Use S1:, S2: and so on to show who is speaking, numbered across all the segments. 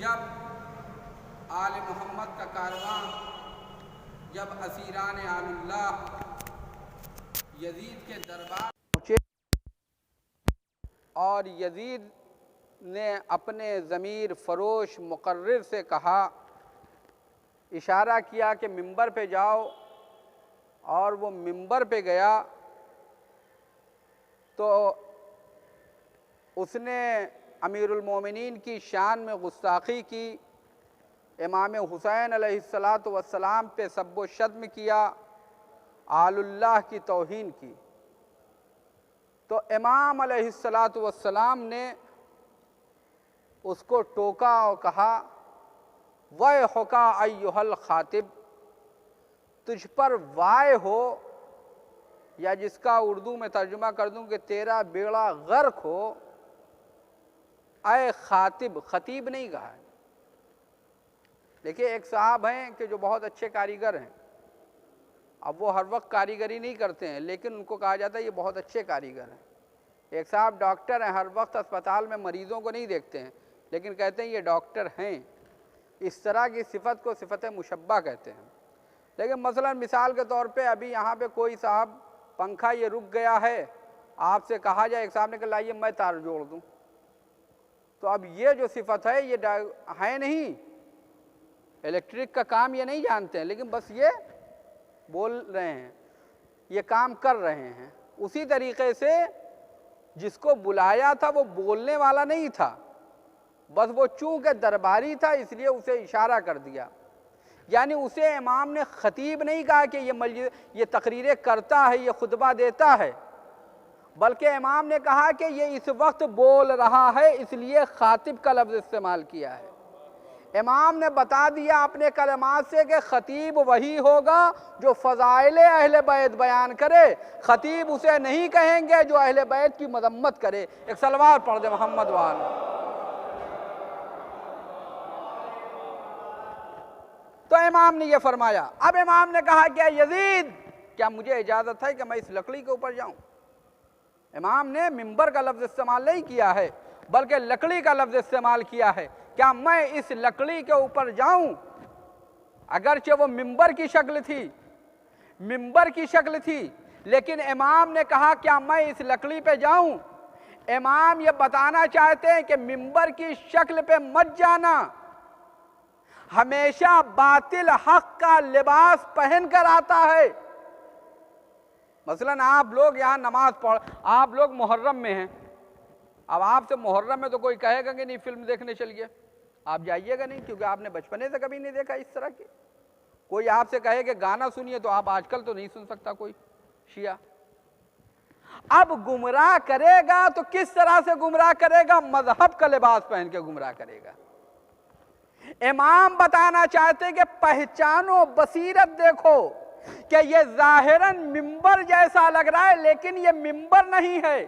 S1: जब आले मोहम्मद का कारवां, जब असीरान आलुल्लाह यजीद के दरबार पहुँचे और यजीद ने अपने ज़मीर फरोश मुकर्रिर से कहा, इशारा किया कि मिंबर पे जाओ, और वो मिंबर पे गया तो उसने अमीरुल मोमिनीन की शान में गुस्ताखी की, इमाम हुसैन अलैहिस्सलातु वस्सलाम पे सब्बो शत्म किया, आलुल्लाह की तौहीन की। तो इमाम अलैहिस्सलातु वस्सलाम ने उसको टोका और कहा, वह हुका अय्युहल खातिब, तुझ पर वाय हो, या जिसका उर्दू में तर्जुमा कर दूं कि तेरा बेड़ा गर्क हो, अय खातिब, खतीब नहीं कहा है। देखिए, एक साहब हैं कि जो बहुत अच्छे कारीगर हैं, अब वो हर वक्त कारीगरी नहीं करते हैं, लेकिन उनको कहा जाता है ये बहुत अच्छे कारीगर हैं। एक साहब डॉक्टर हैं, हर वक्त अस्पताल में मरीज़ों को नहीं देखते हैं, लेकिन कहते हैं ये डॉक्टर हैं। इस तरह की सिफत को सिफत मुशब्बा कहते हैं। लेकिन मसलन मिसाल के तौर पे अभी यहाँ पे कोई साहब पंखा ये रुक गया है, आपसे कहा जाए, एक साहब ने कहा लाइए मैं तार जोड़ दूँ, तो अब ये जो सिफत है ये है नहीं, इलेक्ट्रिक का काम ये नहीं जानते हैं, लेकिन बस ये बोल रहे हैं, ये काम कर रहे हैं। उसी तरीके से जिसको बुलाया था वो बोलने वाला नहीं था, बस वो चूंकि दरबारी था इसलिए उसे इशारा कर दिया। यानी उसे इमाम ने खतीब नहीं कहा कि ये मस्जिद ये तकरीरें करता है, ये खुतबा देता है, बल्कि इमाम ने कहा कि ये इस वक्त बोल रहा है, इसलिए खातिब का लफ्ज़ इस्तेमाल किया है। इमाम ने बता दिया अपने कलमात से कि खतीब वही होगा जो फ़ज़ाइल अहले बैत बयान करे, खतीब उसे नहीं कहेंगे जो अहले बैत की मज़म्मत करे। एक सलवार पढ़ दे मोहम्मद वाल। तो इमाम ने यह फरमाया। अब इमाम ने कहा, क्या यजीद, क्या मुझे इजाज़त है कि मैं इस लकड़ी के ऊपर जाऊं? इमाम ने मिंबर का लफ्ज़ इस्तेमाल नहीं किया है, बल्कि लकड़ी का लफ्ज़ इस्तेमाल किया है। क्या मैं इस लकड़ी के ऊपर जाऊं? अगरचे वो मिंबर की शक्ल थी, मिंबर की शक्ल थी, लेकिन इमाम ने कहा क्या मैं इस लकड़ी पे जाऊं? इमाम ये बताना चाहते हैं कि मिंबर की शक्ल पे मत जाना, हमेशा बातिल हक का लिबास पहन कर आता है। मसलन आप लोग यहाँ नमाज पढ़, आप लोग मुहर्रम में हैं, अब आपसे मुहर्रम में तो कोई कहेगा कि नहीं फिल्म देखने चलिए, आप जाइएगा नहीं, क्योंकि आपने बचपने से कभी नहीं देखा इस तरह की। कोई आपसे कहे कि गाना सुनिए, तो आप आजकल तो नहीं सुन सकता कोई शिया। अब गुमराह करेगा तो किस तरह से गुमराह करेगा? मजहब का लिबास पहन के गुमराह करेगा। इमाम बताना चाहते कि पहचानो, बसीरत देखो कि ये जाहिरन मिंबर जैसा लग रहा है, लेकिन ये मिंबर नहीं है।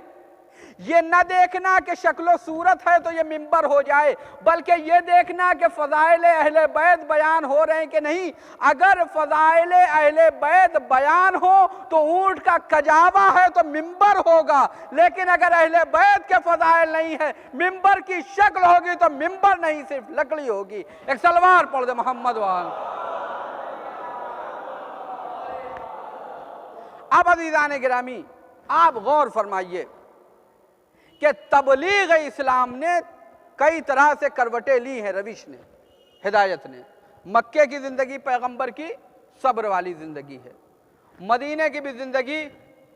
S1: ये न देखना कि शक्लो सूरत है तो ये मिंबर हो जाए, बल्कि ये देखना कि फ़ज़ाइल अहले बैत बयान हो रहे हैं कि नहीं। अगर फ़ज़ाइल अहले बैत बयान हो तो ऊंट का कजावा है तो मिंबर होगा, लेकिन अगर अहले बैत के फ़ज़ाइल नहीं है, मिंबर की शक्ल होगी तो मिंबर नहीं, सिर्फ लकड़ी होगी। एक सलवार पढ़ दे मोहम्मद वाल। अब अज़ीज़ान गिरामी, आप गौर फरमाइए कि तबलीग इस्लाम ने कई तरह से करवटें ली हैं। रविश ने, हिदायत ने, मक्के की ज़िंदगी पैगंबर की सब्र वाली ज़िंदगी है, मदीने की भी ज़िंदगी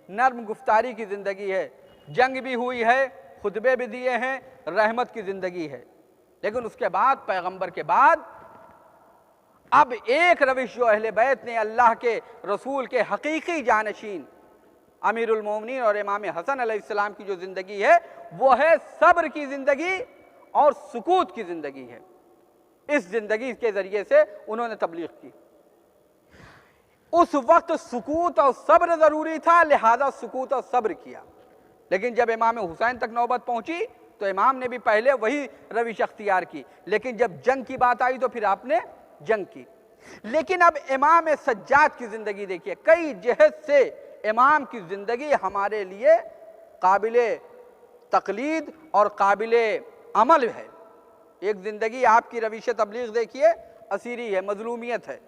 S1: नर्म गुफ्तारी की ज़िंदगी है, जंग भी हुई है, खुतबे भी दिए हैं, रहमत की ज़िंदगी है। लेकिन उसके बाद पैगंबर के बाद अब एक रविश जो अहले बैत ने, अल्लाह के रसूल के हकीकी जानशीन अमीरुल मोमिनीन और इमाम हसन अलैहिस्सलाम की जो ज़िंदगी है, वो है सब्र की ज़िंदगी और सुकूत की ज़िंदगी है। इस ज़िंदगी के ज़रिए से उन्होंने तबलीग की। उस वक्त सुकूत और सब्र ज़रूरी था, लिहाजा सुकूत और सब्र किया। लेकिन जब इमाम हुसैन तक नौबत पहुंची तो इमाम ने भी पहले वही रविश अख्तियार की, लेकिन जब जंग की बात आई तो फिर आपने जंग की। लेकिन अब इमाम सज्जाद की ज़िंदगी देखिए, कई जहत से इमाम की ज़िंदगी हमारे लिए काबिले तकलीद और काबिले अमल है। एक ज़िंदगी आपकी रविश तबलीग देखिए असीरी है, मजलूमियत है,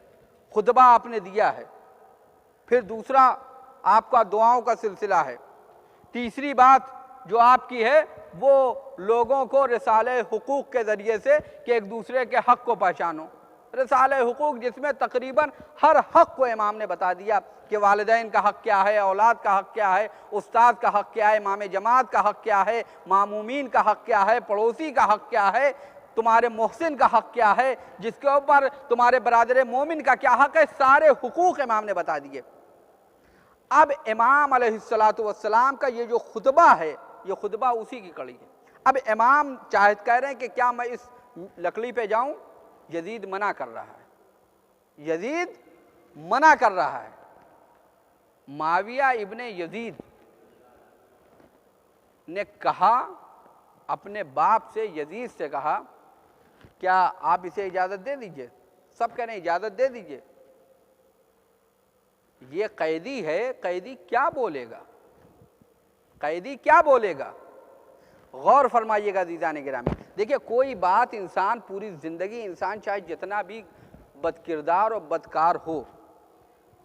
S1: खुतबा आपने दिया है। फिर दूसरा आपका दुआओं का सिलसिला है। तीसरी बात जो आपकी है वो लोगों को रिसाले हुकूक के ज़रिए से कि एक दूसरे के हक़ को पहचानो। रिसाले हुकूक जिसमें तकरीबन हर हक़ को इमाम ने बता दिया कि वालिदैन का हक़ क्या है, औलाद का हक़ क्या है, उस्ताद का हक़ क्या है, इमाम जमात का हक़ क्या है, मामूमीन का हक़ क्या है, पड़ोसी का हक़ क्या है, तुम्हारे मोहसिन का हक़ क्या है, जिसके ऊपर तुम्हारे बरादर मोमिन का क्या हक़ है, सारे हुकूक इमाम ने बता दिए। अब इमाम अलैहिस्सलातु वस्सलाम का ये जो खुतबा है, ये खुतबा उसी की कड़ी है। अब इमाम चाहे कह रहे हैं कि क्या मैं इस लकड़ी पे जाऊं, यजीद मना कर रहा है, यजीद मना कर रहा है। माविया इब्ने यजीद ने कहा, अपने बाप से यजीद से कहा, क्या आप इसे इजाज़त दे दीजिए। सब कह रहे हैं इजाज़त दे दीजिए। ये कैदी है, कैदी क्या बोलेगा, कैदी क्या बोलेगा। गौर फरमाइएगा अज़ीज़ान गिरामी। देखिए कोई बात इंसान पूरी ज़िंदगी, इंसान चाहे जितना भी बदकिरदार और बदकार हो,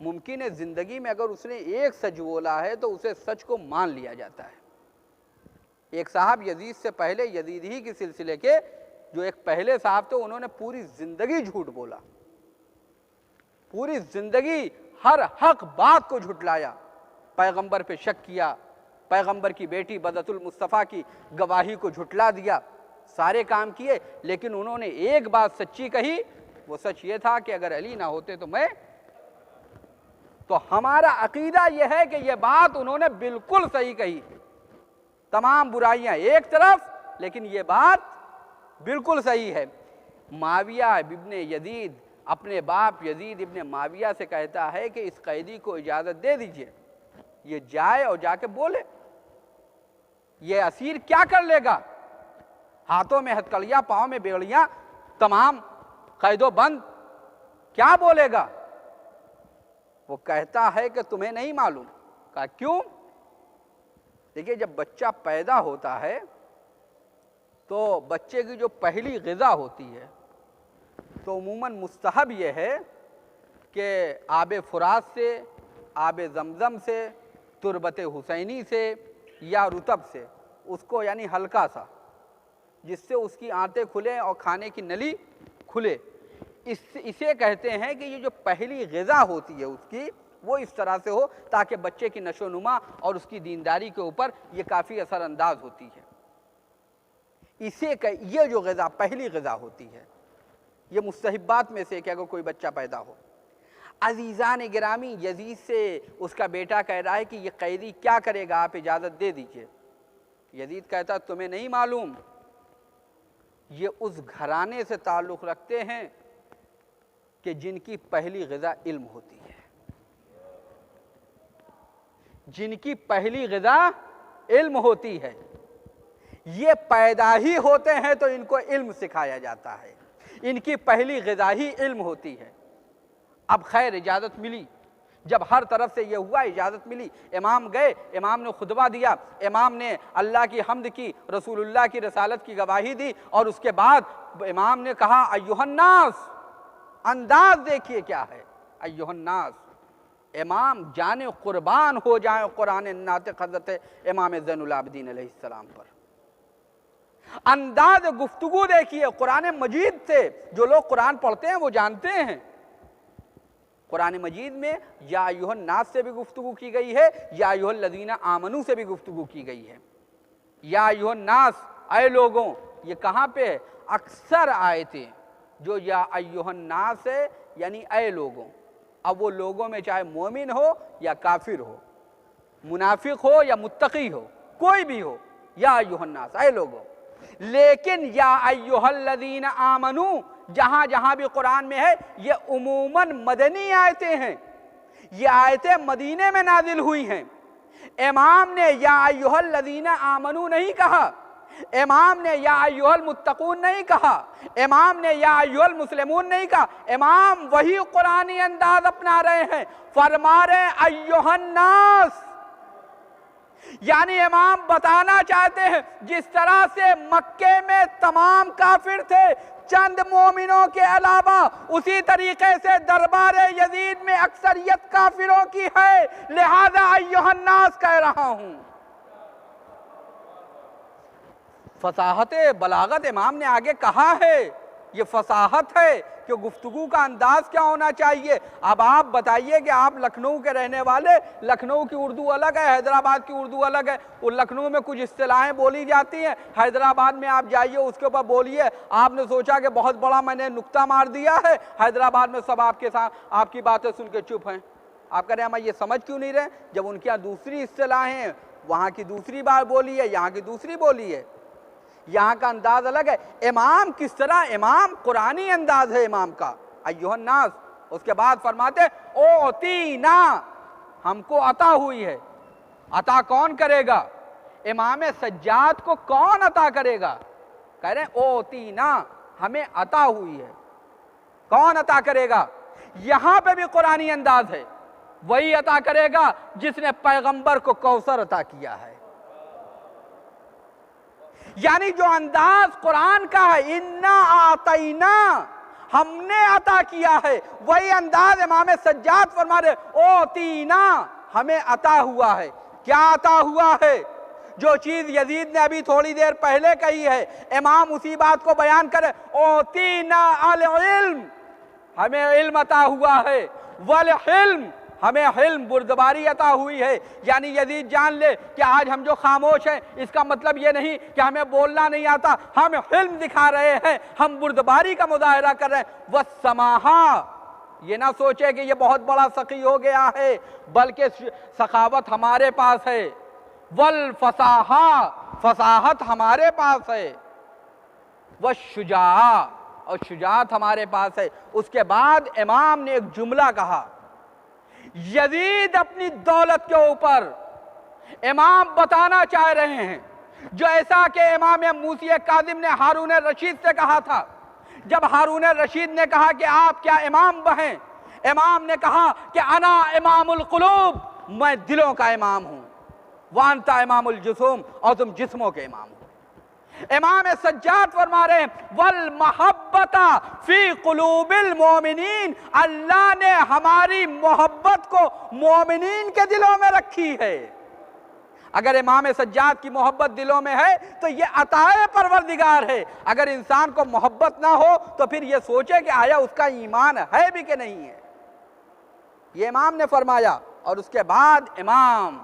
S1: मुमकिन है ज़िंदगी में अगर उसने एक सच बोला है तो उसे सच को मान लिया जाता है। एक साहब यजीद से पहले, यजीद ही के सिलसिले के जो एक पहले साहब थे, उन्होंने पूरी ज़िंदगी झूठ बोला, पूरी ज़िंदगी हर हक बात को झुटलाया, पैगंबर पे शक किया, पैगंबर की बेटी बदतुल मुस्तफ़ा की गवाही को झुटला दिया, सारे काम किए, लेकिन उन्होंने एक बात सच्ची कही। वो सच ये था कि अगर अली ना होते तो मैं, तो हमारा अकीदा यह है कि यह बात उन्होंने बिल्कुल सही कही। तमाम बुराइयां एक तरफ, लेकिन यह बात बिल्कुल सही है। माविया इब्ने यजीद अपने बाप यजीद इब्ने माविया से कहता है कि इस कैदी को इजाज़त दे दीजिए, ये जाए और जाके बोले। ये असीर क्या कर लेगा, हाथों में हथकड़ियाँ, पाँव में बेड़ियाँ, तमाम कैदो बंद, क्या बोलेगा। वो कहता है कि तुम्हें नहीं मालूम। कहा क्यों। देखिए जब बच्चा पैदा होता है तो बच्चे की जो पहली ग़िज़ा होती है तो उमूमन मुस्तहब यह है कि आब फुरात से, आब ज़मज़म से, तुरबत हुसैनी से या रुतब से उसको यानी हल्का सा, जिससे उसकी आंतें खुलें और खाने की नली खुले, इसे कहते हैं कि ये जो पहली ग़िज़ा होती है उसकी, वो इस तरह से हो ताकि बच्चे की नशोनुमा और उसकी दीनदारी के ऊपर ये काफ़ी असरअंदाज होती है। इसे ये जो ग़िज़ा पहली ग़िज़ा होती है, ये मुस्तहिब्बात में से कि अगर कोई बच्चा पैदा हो। अज़ीज़ान गिरामी, यजीद से उसका बेटा कह रहा है कि ये कैदी क्या करेगा, आप इजाज़त दे दीजिए। यजीद कहता तुम्हें नहीं मालूम, ये उस घराने से ताल्लुक़ रखते हैं कि जिनकी पहली ग़िज़ा इल्म होती है, जिनकी पहली ग़िज़ा इल्म होती है। ये पैदा ही होते हैं तो इनको इल्म सिखाया जाता है, इनकी पहली ग़िज़ा ही इल्म होती है। अब खैर इजाज़त मिली, जब हर तरफ से ये हुआ, इजाज़त मिली, इमाम गए, इमाम ने खुतबा दिया, इमाम ने अल्लाह की हम्द की, रसूलुल्लाह की रसालत की गवाही दी, और उसके बाद इमाम ने कहा अय्युहन्नास, अंदाज देखिए क्या है, अय्युहन्नास। इमाम जाने कुर्बान हो जाए कुरान नातिक़ हज़रत इमाम ज़ैनुल आबिदीन अलैहिस्सलाम पर। अंदाज गुफ्तगू देखिए कुरान मजीद से। जो लोग कुरान पढ़ते हैं वो जानते हैं कुरान मजीद में या अय्युहन नास से भी गुफ्तगू की गई है, या अय्युहल लज़ीना आमनू से भी गुफ्तगू की गई है। या अय्युहन नास, ऐ लोगों, ये कहाँ पे है। अक्सर आयतें जो या अय्युहन नास है यानी ऐ लोगों। अब वो लोगों में चाहे मोमिन हो या काफिर हो, मुनाफिक हो या मुत्तकी हो, कोई भी हो, या अय्युहन नास, ऐ लोगों। लेकिन या अय्युहल लज़ीना आमनू जहां जहां भी कुरान में है, ये उमूमन मदनी आयतें हैं, ये आयतें मदीने में नाजिल हुई हैं। इमाम ने या अय्युहल लज़ीना आमनू नहीं कहा, इमाम ने या अय्युहल मुत्तकून नहीं कहा, इमाम ने या अय्युहल मुस्लिमून नहीं कहा। इमाम वही कुरानी अंदाज अपना रहे हैं, फरमा रहे अय्युहन नास। यानी इमाम बताना चाहते हैं जिस तरह से मक्के में तमाम काफिर थे चंद मोमिनों के अलावा, उसी तरीके से दरबार यजीद में अक्सरियत काफिरों की है, लिहाजा अय्युहन्नास कह रहा हूं। फसाहत बलागत इमाम ने आगे कहा है, ये फसाहत है कि गुफ्तगू का अंदाज क्या होना चाहिए। अब आप बताइए कि आप लखनऊ के रहने वाले, लखनऊ की उर्दू अलग है, हैदराबाद की उर्दू अलग है। वो लखनऊ में कुछ इस्तिलाहें बोली जाती हैं, हैदराबाद में आप जाइए उसके ऊपर बोलिए, आपने सोचा कि बहुत बड़ा मैंने नुक्ता मार दिया है, हैदराबाद में सब आपके साथ आपकी बातें सुन के चुप हैं। आप कह रहे हैं हम ये समझ क्यों नहीं रहे, जब उनके यहाँ दूसरी इस्तिलाहें हैं, वहाँ की दूसरी बात बोली है, यहाँ की दूसरी बोली है, यहाँ का अंदाज अलग है। इमाम किस तरह, इमाम कुरानी अंदाज है इमाम का, अय्युहन्नास। उसके बाद फरमाते ओतीना, हमको अता हुई है। अता कौन करेगा? इमाम सज्जाद को कौन अता करेगा? कह रहे ओतीना, हमें अता हुई है। कौन अता करेगा? यहां पे भी कुरानी अंदाज है, वही अता करेगा जिसने पैगंबर को कौसर अता किया है। यानी जो अंदाज कुरान का है, इन्ना आतैना, हमने अता किया है, वही अंदाज इमाम सज्जाद फरमा रहे ओतीना, हमें अता हुआ है। क्या अता हुआ है? जो चीज यजीद ने अभी थोड़ी देर पहले कही है, इमाम उसी बात को बयान करे, ओतीना अल इल्म, हमें इल्म अता हुआ है, वल हिल्म, हमें हिल्म बुर्दबारी अता हुई है। यानी यजीद जान ले कि आज हम जो खामोश हैं, इसका मतलब ये नहीं कि हमें बोलना नहीं आता, हम हिल्म दिखा रहे हैं, हम बुर्दबारी का मुजाहरा कर रहे हैं। वह समाहा, ये ना सोचे कि ये बहुत बड़ा सखी हो गया है, बल्कि सखावत हमारे पास है। वल फसाहा, फसाहत हमारे पास है। वह शुजा, और शुजात हमारे पास है। उसके बाद इमाम ने एक जुमला कहा, यजीद अपनी दौलत के ऊपर इमाम बताना चाह रहे हैं, जो ऐसा कि इमाम मूसी काजिम ने हारून रशीद से कहा था। जब हारून रशीद ने कहा कि आप क्या इमाम हैं, इमाम ने कहा कि अना इमामुल कुलूब, मैं दिलों का इमाम हूं, वांता इमामुल जुसूम, और तुम जिस्मों के इमाम हो। इमाम सज्जाद फरमा रहे हैं वल महब्बता फी कुलूबिल मोमिनीन, अल्लाह ने हमारी मोहब्बत को मोमिनीन के दिलों में रखी है। अगर इमाम सज्जाद की मोहब्बत दिलों में है तो ये अताए परवरदिगार है। अगर इंसान को मोहब्बत ना हो तो फिर ये सोचे कि आया उसका ईमान है भी कि नहीं है। ये इमाम ने फरमाया। और उसके बाद इमाम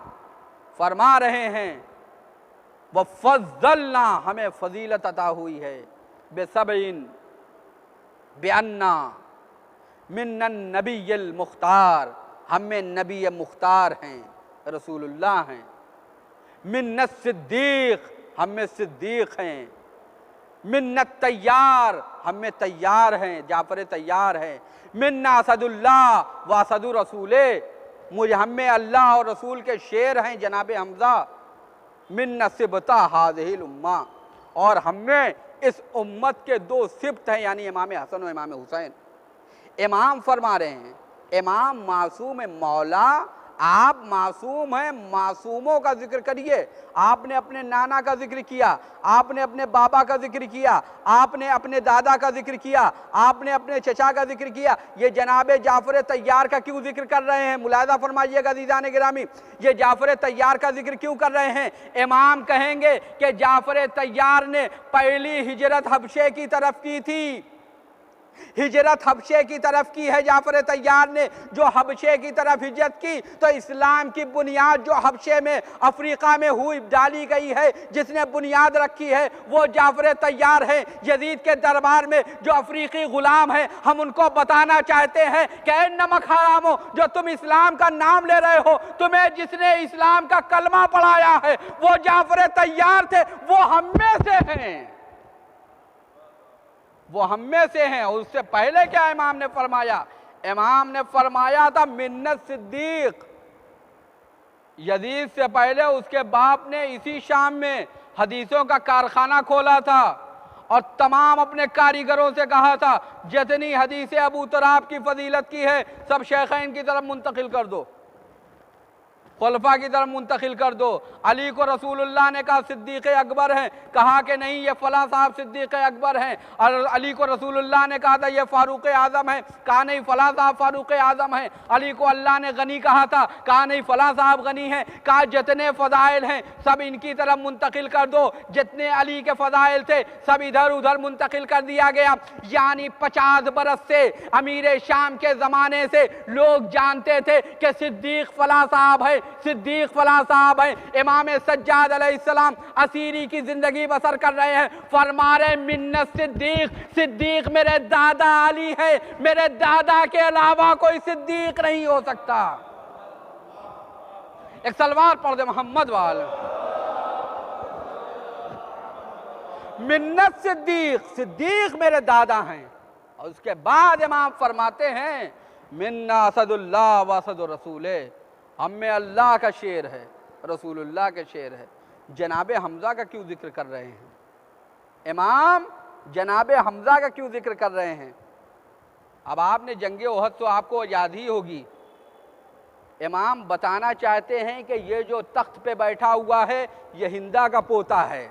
S1: फरमा रहे हैं वह फज़लना, हमें फजीलत अता हुई है, बेसबईन बेअन्ना मिन्नन नबीयल मुख्तार, हमें नबी मुख्तार हैं, रसूलुल्लाह हैं। मिन्नत सिद्दीक, हमें सिद्दीक हैं। मिन्नत तैयार, हमें तैयार हैं, जाफर तैयार हैं। मिन्ना असदुल्लाह व असदु रसूले, मुझे हमें अल्लाह और रसूल के शेर हैं जनाब हमजा। मिन सिबता हाज़िहिल उम्मा, और हमें इस उम्मत के दो सिब्त हैं, यानी इमाम हसन और इमाम हुसैन। इमाम फरमा रहे हैं इमाम मासूम है मौला, आप मासूम हैं, मासूमों का जिक्र करिए। आपने अपने नाना का जिक्र किया, आपने अपने बाबा का जिक्र किया, आपने अपने दादा का जिक्र किया, आपने अपने चचा का जिक्र किया। ये जनाब जाफर तैयार का क्यों जिक्र कर रहे हैं? मुलाहिज़ा फरमाइएगा अज़ीज़ान गिरामी, ये जाफर तैयार का जिक्र क्यों कर रहे हैं? इमाम कहेंगे कि जाफर तैयार ने पहली हिजरत हबशे की तरफ की थी, हिजरत हबशे की तरफ की है जाफर तैयार ने। जो हबशे की तरफ हिजरत की तो इस्लाम की बुनियाद जो हबशे में अफ्रीका में हुई डाली गई है, जिसने बुनियाद रखी है वो जाफर तैयार है। यजीद के दरबार में जो अफ्रीकी गुलाम है, हम उनको बताना चाहते हैं कि नमक हरामो, जो तुम इस्लाम का नाम ले रहे हो, तुम्हें जिसने इस्लाम का कलमा पढ़ाया है वो जाफर तैयार थे, वो हम में से हैं, वो हम में से हैं। उससे पहले क्या इमाम ने फरमाया? इमाम ने फरमाया था मिन्नत सिद्दीक। यजीद से पहले उसके बाप ने इसी शाम में हदीसों का कारखाना खोला था और तमाम अपने कारीगरों से कहा था जितनी हदीसें अबू तराब की फजीलत की है सब शेखैन की तरफ मुंतकिल कर दो। खुलफा की तरफ मुंतकिल कर दो। अली को रसूलुल्लाह ने कहा सिद्दीक़ अकबर हैं, कहा कि नहीं ये फला साहब सिद्दीक़ अकबर हैं। और अली को रसूलुल्लाह ने कहा था ये फारूक आज़म है, कहा नहीं फला साहब फारूक आज़म है। अली को अल्लाह ने गनी कहा था, कहा नहीं फला साहब गनी है। कहा जितने फ़ज़ाइल हैं सब इनकी तरफ मुंतकिल कर दो। जितने अली के फ़ज़ाइल थे सब इधर उधर मुंतकिल कर दिया गया। यानी 50 बरस से अमीर शाम के ज़माने से लोग जानते थे कि सिद्दीक़ फला साहब है, सिद्दीक़ फला साहब है। इमाम सज्जाद अलैहिस्सलाम असीरी की ज़िंदगी बसर कर रहे हैं, फरमा रहे मिन्नत सिद्दीक़, सिद्दीक़ मेरे दादा अली है, मेरे दादा के अलावा कोई सिद्दीक़ नहीं हो सकता। एक सलवार पढ़ दे मोहम्मद वाल। मिन्नत सिद्दीक़, सिद्दीक़ मेरे दादा हैं। और उसके बाद इमाम फरमाते हैं मिन्ना असदुल्लाह व असद रसूल, हम में अल्लाह का शेर है, रसूलुल्लाह के शेर है। जनाब हमज़ा का क्यों जिक्र कर रहे हैं इमाम? जनाब हमज़ा का क्यों जिक्र कर रहे हैं? अब आपने जंगे ओहद तो आपको याद ही होगी। इमाम बताना चाहते हैं कि ये जो तख्त पे बैठा हुआ है ये हिंदा का पोता है,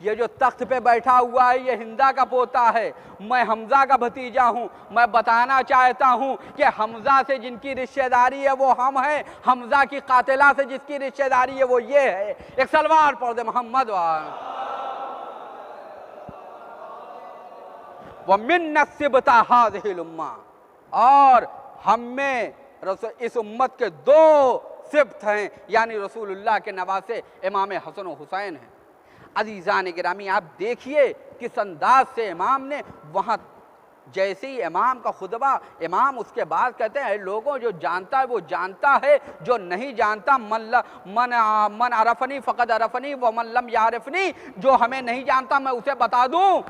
S1: ये जो तख्त पे बैठा हुआ है ये हिंदा का पोता है, मैं हमज़ा का भतीजा हूँ। मैं बताना चाहता हूँ कि हमज़ा से जिनकी रिश्तेदारी है वो हम हैं, हमज़ा की कातिला से जिसकी रिश्तेदारी है वो ये है। एक सलवार पढ़ दे मोहम्मद व मिन नस्सिबता हाज़िहिल उम्मा, और हम में इस उम्मत के 2 सिब्त हैं, यानी रसूलुल्लाह के नवासे इमाम हसन और हुसैन हैं। अज़ीज़ान गिरामी आप देखिए किस अंदाज से इमाम ने वहाँ, जैसे ही इमाम का खुतबा, इमाम उसके बाद कहते हैं लोगों जो जानता है वो जानता है, जो नहीं जानता मन अरफनी फ़क़द अरफनी व मन लम यारिफनी, जो हमें नहीं जानता मैं उसे बता दूँ।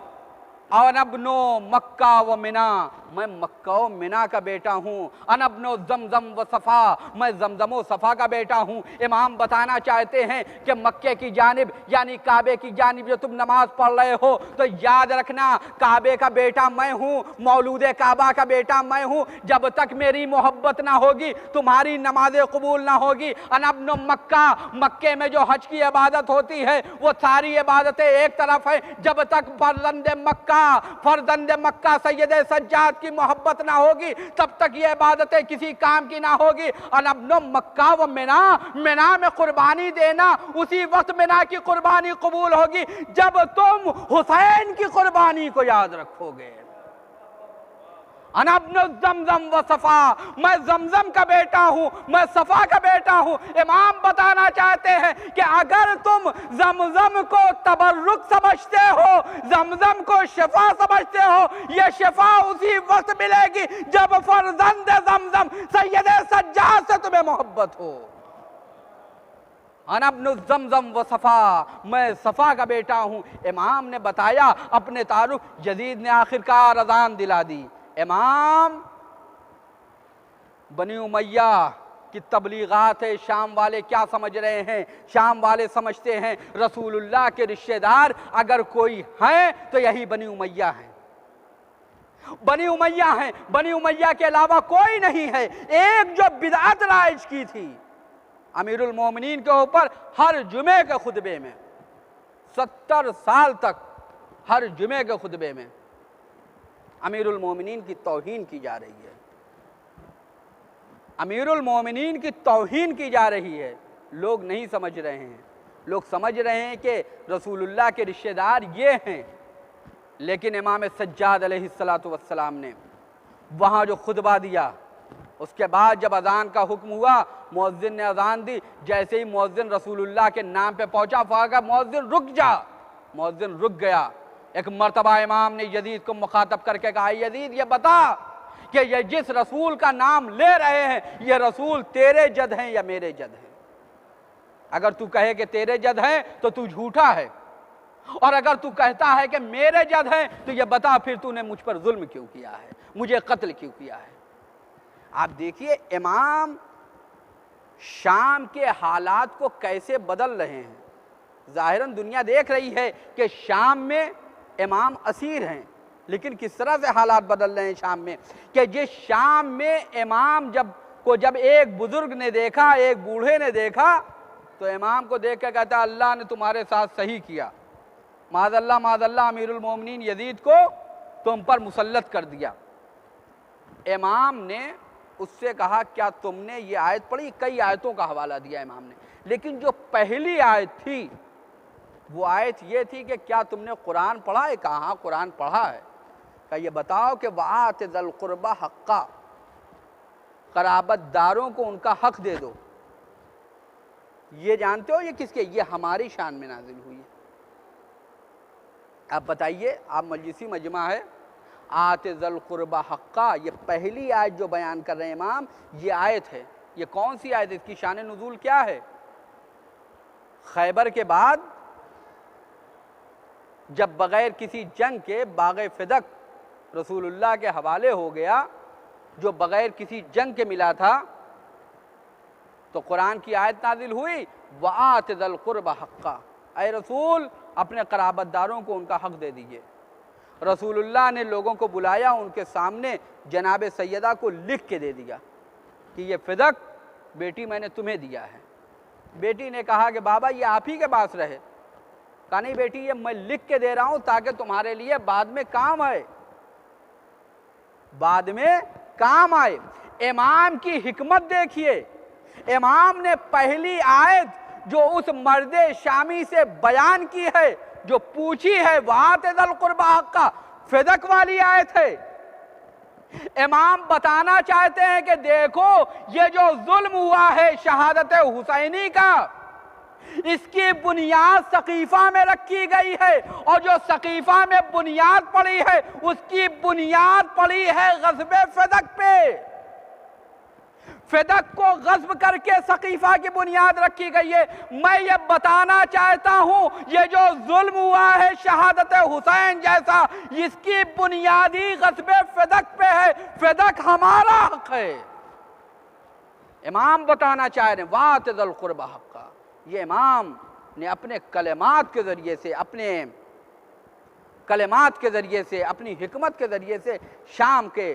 S1: अनबनो मक्का व मिना, मैं मक्का व मिना का बेटा हूँ। अनबनो जमजम व सफ़ा, मैं जमजम व सफ़ा का बेटा हूँ। इमाम बताना चाहते हैं कि मक्के की जानिब यानी काबे की जानिब जो तुम नमाज पढ़ रहे हो तो याद रखना काबे का बेटा मैं हूँ, मौलूद काबा का बेटा मैं हूँ। जब तक मेरी मोहब्बत ना होगी तुम्हारी नमाजें कबूल ना होगी। अनबनो मक्का, मक्के में जो हज की इबादत होती है वो सारी इबादतें एक तरफ है। जब तक फर्जंद मक्का सैयद सज्जाद की मोहब्बत ना होगी तब तक ये इबादतें किसी काम की ना होगी। अनबनो मक्का व मिना, मिना में कुर्बानी देना उसी वक्त मिना की कुर्बानी कबूल होगी जब तुम हुसैन की कुर्बानी को याद रखोगे। अनबनो जमजम व सफ़ा, मैं जमजम का बेटा हूँ, मैं सफ़ा का बेटा हूँ। इमाम बताना चाहते हैं कि अगर तुम जमजम को तबर्रुक समझते हो, जमजम को शिफा समझते हो, ये शिफा उसी वक्त मिलेगी जब फर्जंद जमजम सैयद सज्जाद से तुम्हें मोहब्बत हो। अनबनु जमजम व सफ़ा, मैं सफ़ा का बेटा हूँ। इमाम ने बताया अपने तारुफ, यजीद ने आखिरकार अज़ान दिला दी। इमाम बनी उमैया की तबलीगात है, शाम वाले क्या समझ रहे हैं? शाम वाले समझते हैं रसूलुल्लाह के रिश्तेदार अगर कोई है तो यही बनी उमैया है, बनी उमैया है, बनी उमैया के अलावा कोई नहीं है। एक जो बिदअत राइज की थी अमीरुल मोमिनीन के ऊपर, हर जुमे के खुतबे में 70 साल तक हर जुमे के खुतबे में अमीरुल मोमिनीन की तौहीन की जा रही है, अमीरुल मोमिनीन की तौहीन की जा रही है। लोग नहीं समझ रहे हैं, लोग समझ रहे हैं कि रसूलुल्लाह के रिश्तेदार ये हैं। लेकिन इमाम सज्जाद अलैहिस्सलातु वस्सलाम ने वहाँ जो खुतबा दिया उसके बाद जब अज़ान का हुक्म हुआ, मुअज्जिन ने अज़ान दी, जैसे ही मुअज्जिन रसूलुल्लाह के नाम पे पहुँचा फरमाया मुअज्जिन रुक जा। मुअज्जिन रुक गया। एक मर्तबा इमाम ने यजीद को मुखातब करके कहा, यजीद ये बता कि ये जिस रसूल का नाम ले रहे हैं ये रसूल तेरे जद हैं या मेरे जद हैं? अगर तू कहे कि तेरे जद हैं तो तू झूठा है, और अगर तू कहता है कि मेरे जद हैं तो ये बता फिर तूने मुझ पर जुल्म क्यों किया है, मुझे कत्ल क्यों किया है? आप देखिए इमाम शाम के हालात को कैसे बदल रहे हैं। ज़ाहिरन दुनिया देख रही है कि शाम में इमाम असीर हैं, लेकिन किस तरह से हालात बदल रहे हैं शाम में कि जिस शाम में इमाम जब को जब एक बुजुर्ग ने देखा, एक बूढ़े ने देखा, तो इमाम को देख कर कहता अल्लाह ने तुम्हारे साथ सही किया, माज़अल्लाह अमीरुल मोमिनीन यजीद को तुम पर मुसल्लत कर दिया। इमाम ने उससे कहा क्या तुमने ये आयत पढ़ी? कई आयतों का हवाला दिया इमाम ने, लेकिन जो पहली आयत थी वो आयत ये थी कि क्या तुमने कुरान पढ़ा है? कहा हाँ कुरान पढ़ा है। क्या ये बताओ कि वआत ज़ल क़ुरबा हक़्क़ा, क़राबतदारों को उनका हक दे दो। ये जानते हो ये किसके? ये हमारी शान में नाजिल हुई है। आप बताइए, आप मजलिसी मजमा है, आते ज़ल क़ुरबा हक़्क़ा, ये पहली आयत जो बयान कर रहे हैं इमाम, ये आयत है। ये कौन सी आयत? इसकी शान नुज़ूल क्या है? खैबर के बाद जब बग़ैर किसी जंग के बाग़े फ़िदक रसूलुल्लाह के हवाले हो गया, जो बग़ैर किसी जंग के मिला था, तो कुरान की आयत नाजिल हुई वआत ज़ल क़ुरबा हक़्क़ा, ऐ रसूल अपने क़राबतदारों को उनका हक दे दीजिए। रसूलुल्लाह ने लोगों को बुलाया, उनके सामने जनाब सैयदा को लिख के दे दिया कि ये फ़िदक बेटी मैंने तुम्हें दिया है। बेटी ने कहा कि बाबा ये आप ही के पास रहे। कहा नहीं बेटी, ये मैं लिख के दे रहा हूँ ताकि तुम्हारे लिए बाद में काम आए, बाद में काम आए। इमाम की हिकमत देखिए, इमाम ने पहली आयत जो उस मर्द शामी से बयान की है, जो पूछी है, वआत ज़ल क़ुरबा हक़्क़ा, फ़िदक वाली आयत है। इमाम बताना चाहते हैं कि देखो ये जो जुल्म हुआ है शहादत हुसैनी का, इसकी बुनियाद सकीफ़ा में रखी गई है, और जो सकीफ़ा में बुनियाद पड़ी है उसकी बुनियाद पड़ी है ग़ज़्व फ़िदक पे। फ़िदक को ग़स्ब करके सकीफ़ा की बुनियाद रखी गई है। मैं ये बताना चाहता हूँ ये जो जुल्म हुआ है शहादत हुसैन जैसा, इसकी बुनियादी ग़स्ब फ़िदक पे है। फ़िदक हमारा हक है। इमाम बताना चाह रहे हैं वआत ज़ल क़ुरबा हक़्क़ा। ये इमाम ने अपने कलेमात के ज़रिए से, अपने कलेमात के ज़रिए से, अपनी हिकमत के ज़रिए से शाम के,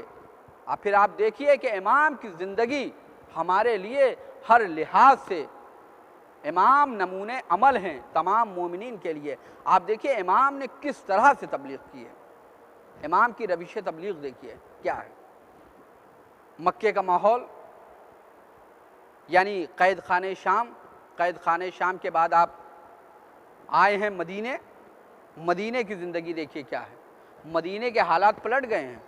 S1: और फिर आप देखिए कि इमाम की ज़िंदगी हमारे लिए हर लिहाज से, इमाम नमूने अमल हैं तमाम मोमिनीन के लिए। आप देखिए इमाम ने किस तरह से तबलीग की है। इमाम की रविश तबलीग देखिए क्या है। मक्के का माहौल, यानी कैद खाने शाम, कैद खाने शाम के बाद आप आए हैं मदीने। मदीने की ज़िंदगी देखिए क्या है। मदीने के हालात पलट गए हैं।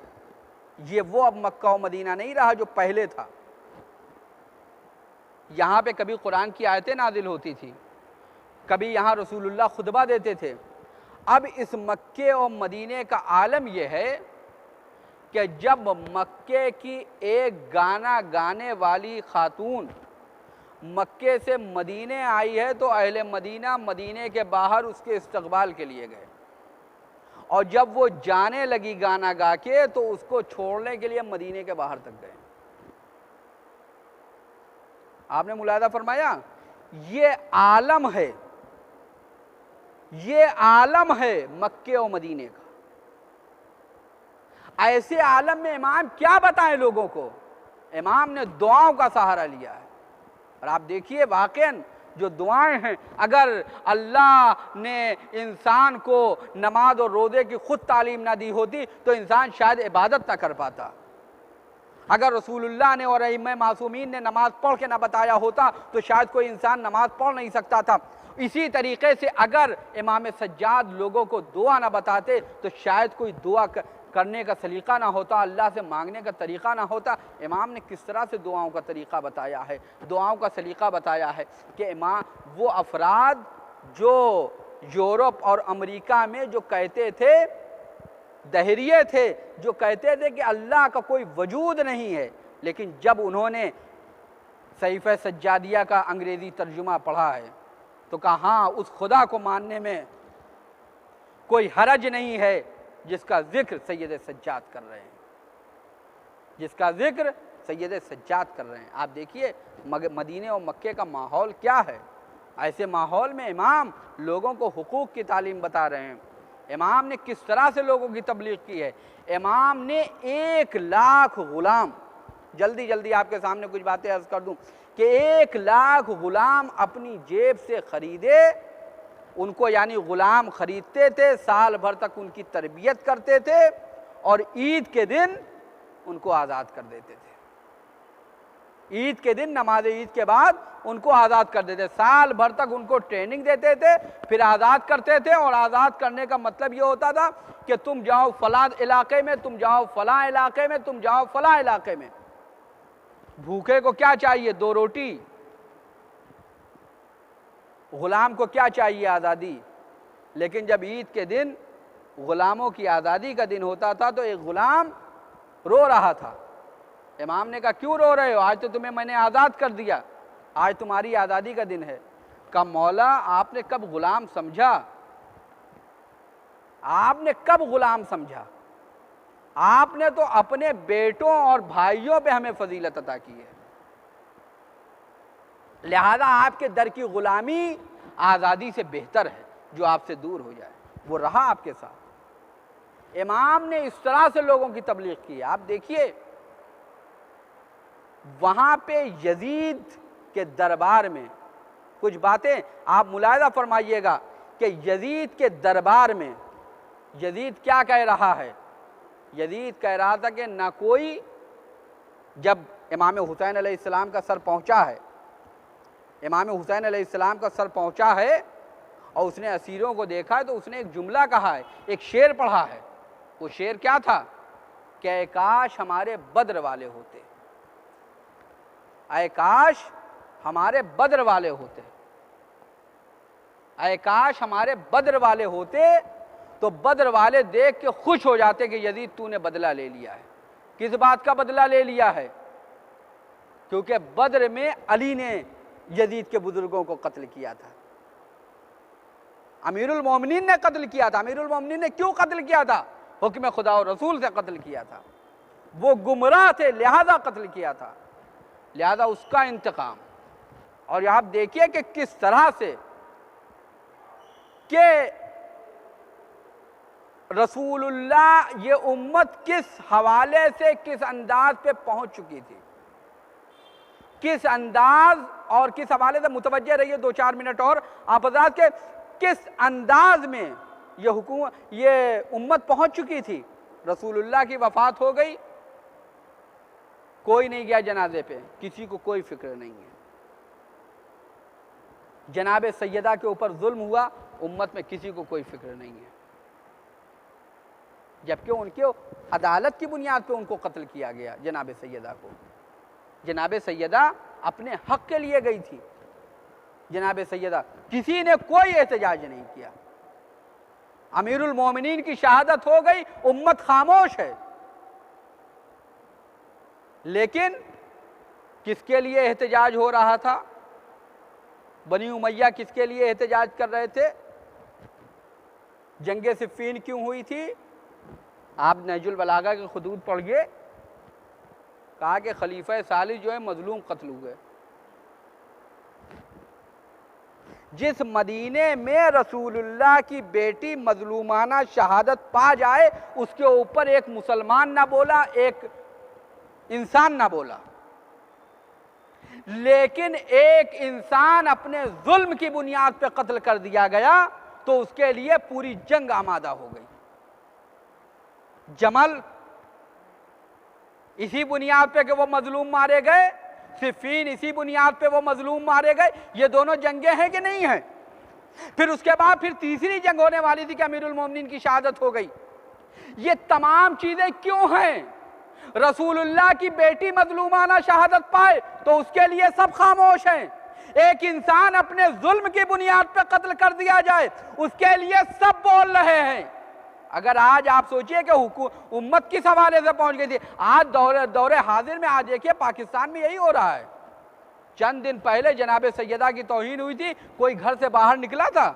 S1: ये वो अब मक्का और मदीना नहीं रहा जो पहले था। यहाँ पे कभी कुरान की आयतें नाजिल होती थी, कभी यहाँ रसूलुल्लाह खुतबा देते थे। अब इस मक्के और मदीने का आलम यह है कि जब मक्के की एक गाना गाने वाली खातून मक्के से मदीने आई है तो अहले मदीना मदीने के बाहर उसके इस्तकबाल के लिए गए, और जब वो जाने लगी गाना गा के तो उसको छोड़ने के लिए मदीने के बाहर तक गए। आपने मुलाहिजा फरमाया, ये आलम है, ये आलम है मक्के और मदीने का। ऐसे आलम में इमाम क्या बताएं लोगों को? इमाम ने दुआओं का सहारा लिया है। और आप देखिए वाक़ईन जो दुआएं हैं, अगर अल्लाह ने इंसान को नमाज और रोज़े की खुद तालीम ना दी होती तो इंसान शायद इबादत ना कर पाता। अगर रसूलुल्लाह ने और अइम्मा मासूमीन ने नमाज पढ़ के ना बताया होता तो शायद कोई इंसान नमाज पढ़ नहीं सकता था। इसी तरीके से अगर इमाम सज्जाद लोगों को दुआ ना बताते तो शायद कोई दुआ करने का सलीका ना होता, अल्लाह से मांगने का तरीक़ा ना होता। इमाम ने किस तरह से दुआओं का तरीक़ा बताया है, दुआओं का सलीका बताया है कि इमाम वो अफराद जो यूरोप और अमेरिका में जो कहते थे, दहरिये थे, जो कहते थे कि अल्लाह का कोई वजूद नहीं है, लेकिन जब उन्होंने सहीफ़े सज्जादिया का अंग्रेज़ी तर्जुमा पढ़ा है तो कहा हाँ उस खुदा को मानने में कोई हरज नहीं है जिसका जिक्र सैयद सज्जाद कर रहे हैं, जिसका जिक्र सैयद सज्जाद कर रहे हैं। आप देखिए मदीने और मक्के का माहौल क्या है। ऐसे माहौल में इमाम लोगों को हुकूक की तालीम बता रहे हैं। इमाम ने किस तरह से लोगों की तबलीग की है। इमाम ने 1 लाख गुलाम जल्दी जल्दी आपके सामने कुछ बातें अर्ज कर दूं कि 1 लाख गुलाम अपनी जेब से खरीदे, उनको यानी गुलाम खरीदते थे, साल भर तक उनकी तरबियत करते थे और ईद के दिन उनको आज़ाद कर देते थे। ईद के दिन, नमाज ईद के बाद उनको आज़ाद कर देते, साल भर तक उनको ट्रेनिंग देते थे, फिर आज़ाद करते थे। और आज़ाद करने का मतलब ये होता था कि तुम जाओ फलां इलाके में, तुम जाओ फलां इलाके में, तुम जाओ फलां इलाके में। भूखे को क्या चाहिए? 2 रोटी। गुलाम को क्या चाहिए? आज़ादी। लेकिन जब ईद के दिन गुलामों की आज़ादी का दिन होता था तो एक गुलाम रो रहा था। इमाम ने कहा, क्यों रो रहे हो? आज तो तुम्हें मैंने आज़ाद कर दिया, आज तुम्हारी आज़ादी का दिन है। कहा, मौला आपने कब गुलाम समझा? आपने कब गुलाम समझा? आपने तो अपने बेटों और भाइयों पे हमें फजीलत अता की है, लिहाजा आपके दर की गुलामी आज़ादी से बेहतर है, जो आपसे दूर हो जाए। वो रहा आपके साथ। इमाम ने इस तरह से लोगों की तबलीग की। आप देखिए, वहां पे यजीद के दरबार में कुछ बातें आप मुलाहिजा फरमाइएगा कि यजीद के दरबार में यजीद क्या कह रहा है। यजीद कह रहा था कि ना कोई, जब इमाम हुसैन अलैहिस्सलाम का सर पहुंचा है, इमाम हुसैन अलैहिस्सलाम का सर पहुंचा है और उसने असीरों को देखा है, तो उसने एक जुमला कहा है, एक शेर पढ़ा है। वो शेर क्या था कि काश हमारे बद्र वाले होते, आए काश हमारे बद्र वाले होते, आए काश हमारे बद्र वाले होते, तो बद्र वाले देख के खुश हो जाते कि यजीद तूने बदला ले लिया है। किस बात का बदला ले लिया है? क्योंकि बद्र में अली ने यजीद के बुजुर्गों को कत्ल किया था, अमीरुल मोमिनीन ने कत्ल किया था। अमीरुल मोमिनीन ने क्यों कत्ल किया था? हुक्म खुदा और रसूल से कत्ल किया था। वो गुमराह थे, लिहाजा कत्ल किया था, लिहाजा उसका इंतकाम। और आप देखिए कि किस तरह से कि रसूलुल्लाह, ये उम्मत किस हवाले से, किस अंदाज पे पहुंच चुकी थी, किस अंदाज और किस हवाले से, मुतवज्जे रहिए 2-4 मिनट और आप हज़रात के, किस अंदाज में ये उम्मत पहुंच चुकी थी। रसूलुल्लाह की वफात हो गई, कोई नहीं गया जनाजे पे, किसी को कोई फिक्र नहीं है। जनाब सैयदा के ऊपर जुल्म हुआ, उम्मत में किसी को कोई फिक्र नहीं है, जबकि उनके अदालत की बुनियाद पे उनको कत्ल किया गया। जनाब सैयदा को, जनाब सैयदा अपने हक के लिए गई थी। जनाब सैयदा, किसी ने कोई एहतजाज नहीं किया। अमीरुल मोमिनीन की शहादत हो गई, उम्मत खामोश है। लेकिन किसके लिए एहतजाज हो रहा था? बनी उमैया किसके लिए एहतजाज कर रहे थे? जंगे सिफ़ीन क्यों हुई थी? आप नहजुल बलागा के खुदूद पढ़िए, कहा कि खलीफा सालिस जो है मजलूम कत्ल हुए। जिस मदीने में रसूलुल्लाह की बेटी मजलूमाना शहादत पा जाए, उसके ऊपर एक मुसलमान ना बोला, एक इंसान ना बोला। लेकिन एक इंसान अपने जुल्म की बुनियाद पर कत्ल कर दिया गया, तो उसके लिए पूरी जंग आमादा हो गई। जमल इसी बुनियाद पे कि वो मजलूम मारे गए, सिफ़ीन इसी बुनियाद पे वो मजलूम मारे गए। ये दोनों जंगें हैं कि नहीं हैं? फिर उसके बाद फिर तीसरी जंग होने वाली थी कि अमीरुल मोमिनीन की शहादत हो गई। ये तमाम चीजें क्यों हैं? रसूलुल्लाह की बेटी मजलूमाना शहादत पाए तो उसके लिए सब खामोश हैं। एक इंसान अपने जुल्म की बुनियाद पर कत्ल कर दिया जाए, उसके लिए सब बोल रहे हैं। अगर आज आप सोचिए कि उम्मत किस हवाले से पहुंच गई थी। आज दौरे हाजिर में आज देखिए पाकिस्तान में यही हो रहा है। चंद दिन पहले जनाब सैयदा की तौहीन हुई थी, कोई घर से बाहर निकला था?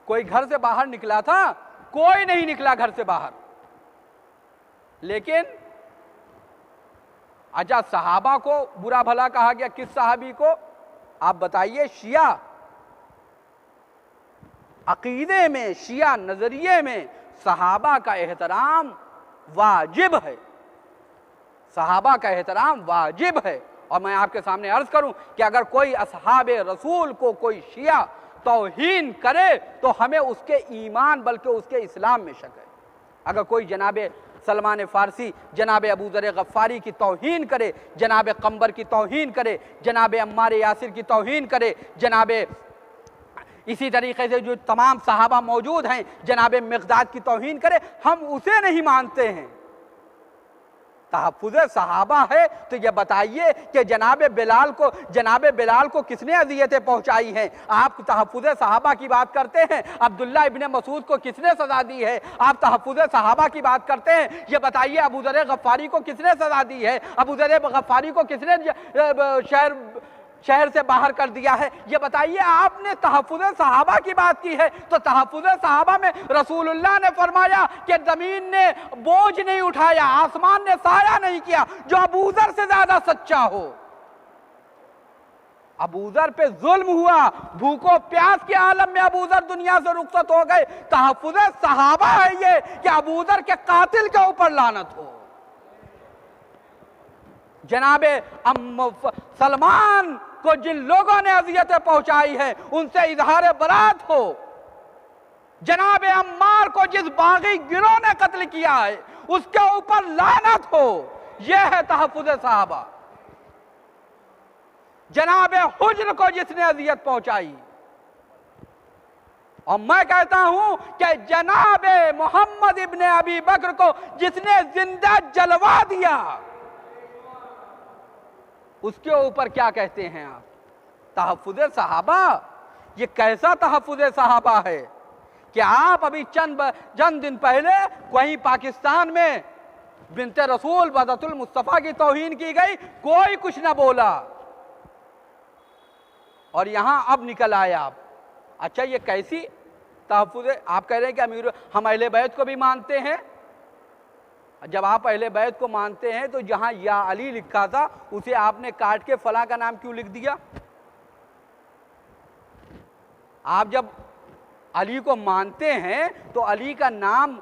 S1: कोई घर से बाहर निकला था? कोई नहीं निकला घर से बाहर। लेकिन अच्छा, सहाबा को बुरा भला कहा गया। किस सहाबी को? आप बताइए। शिया अकीदे में, शिया नजरिए में सहाबा का एहतराम वाजिब है, सहाबा का एहतराम वाजिब है। और मैं आपके सामने अर्ज करूं कि अगर कोई असहाबे रसूल को कोई शिया तौहीन करे तो हमें उसके ईमान बल्कि उसके इस्लाम में शक है। अगर कोई जनाबे सलमान फ़ारसी, जनाबे अबू ज़र गफ़ारी की तौहीन करे, जनाबे क़ंबर की तौहीन करे, जनाबे अम्मार यासिर की तौहीन करे, जनाबे इसी तरीके से जो तमाम सहाबा मौजूद हैं जनाबे मिक़दाद की तौहीन करे, हम उसे नहीं मानते हैं। तहफ़्फ़ुज़ सहाबा है तो ये बताइए कि जनाबे बिलाल को किसने अज़ियतें पहुँचाई हैं? आप तहफ़्फ़ुज़ सहाबा की बात करते हैं, अब्दुल्ला इब्न मसूद को किसने सज़ा दी है? आप तहफ़्फ़ुज़ सहाबा की बात करते हैं, ये बताइए अबू ज़र गफ़ारी को किसने सज़ा दी है? अबू ज़र गफ़ारी को किसने शहर से बाहर कर दिया है? ये बताइए। आपने तहफ़्फ़ुज़ सहाबा की बात की है तो तहफ़्फ़ुज़ सहाबा में रसूलुल्लाह ने फरमाया कि ज़मीन ने बोझ नहीं उठाया, आसमान ने साया नहीं किया जो अबू ज़र से ज्यादा सच्चा हो। अबू ज़र पे जुल्म हुआ, भूखो प्यास के आलम में अबू ज़र दुनिया से रुखसत हो गए। तहफ़्फ़ुज़ सहाबा है ये कि अबू ज़र के कातिल के ऊपर लानत हो। जनाबे सलमान को जिन लोगों ने अज़ियतें पहुंचाई है उनसे इजहार बरात हो। जनाबे अम्मार को जिस बागी गिरोह ने कत्ल किया है उसके ऊपर लानत हो। यह है तहफ़्फ़ुज़ सहाबा। जनाबे हुज्र को जिसने अज़ियत पहुंचाई, और मैं कहता हूं कि जनाबे मोहम्मद इब्न अबी बकर को जिसने जिंदा जलवा दिया, उसके ऊपर क्या कहते हैं आप? तहफ़्फ़ुज़ सहाबा। ये कैसा तहफ़्फ़ुज़ सहाबा है कि आप अभी चंद दिन पहले वहीं पाकिस्तान में बिनते रसूल बदतुल मुस्तफ़ा की तौहीन की गई, कोई कुछ ना बोला, और यहां अब निकल आए आप। अच्छा, ये कैसी तहफ़्फ़ुज़? आप कह रहे हैं कि हम अहले बैत को भी मानते हैं। जब आप अहले बैत को मानते हैं तो जहां या अली लिखा था उसे आपने काट के फला का नाम क्यों लिख दिया? आप जब अली को मानते हैं तो अली का नाम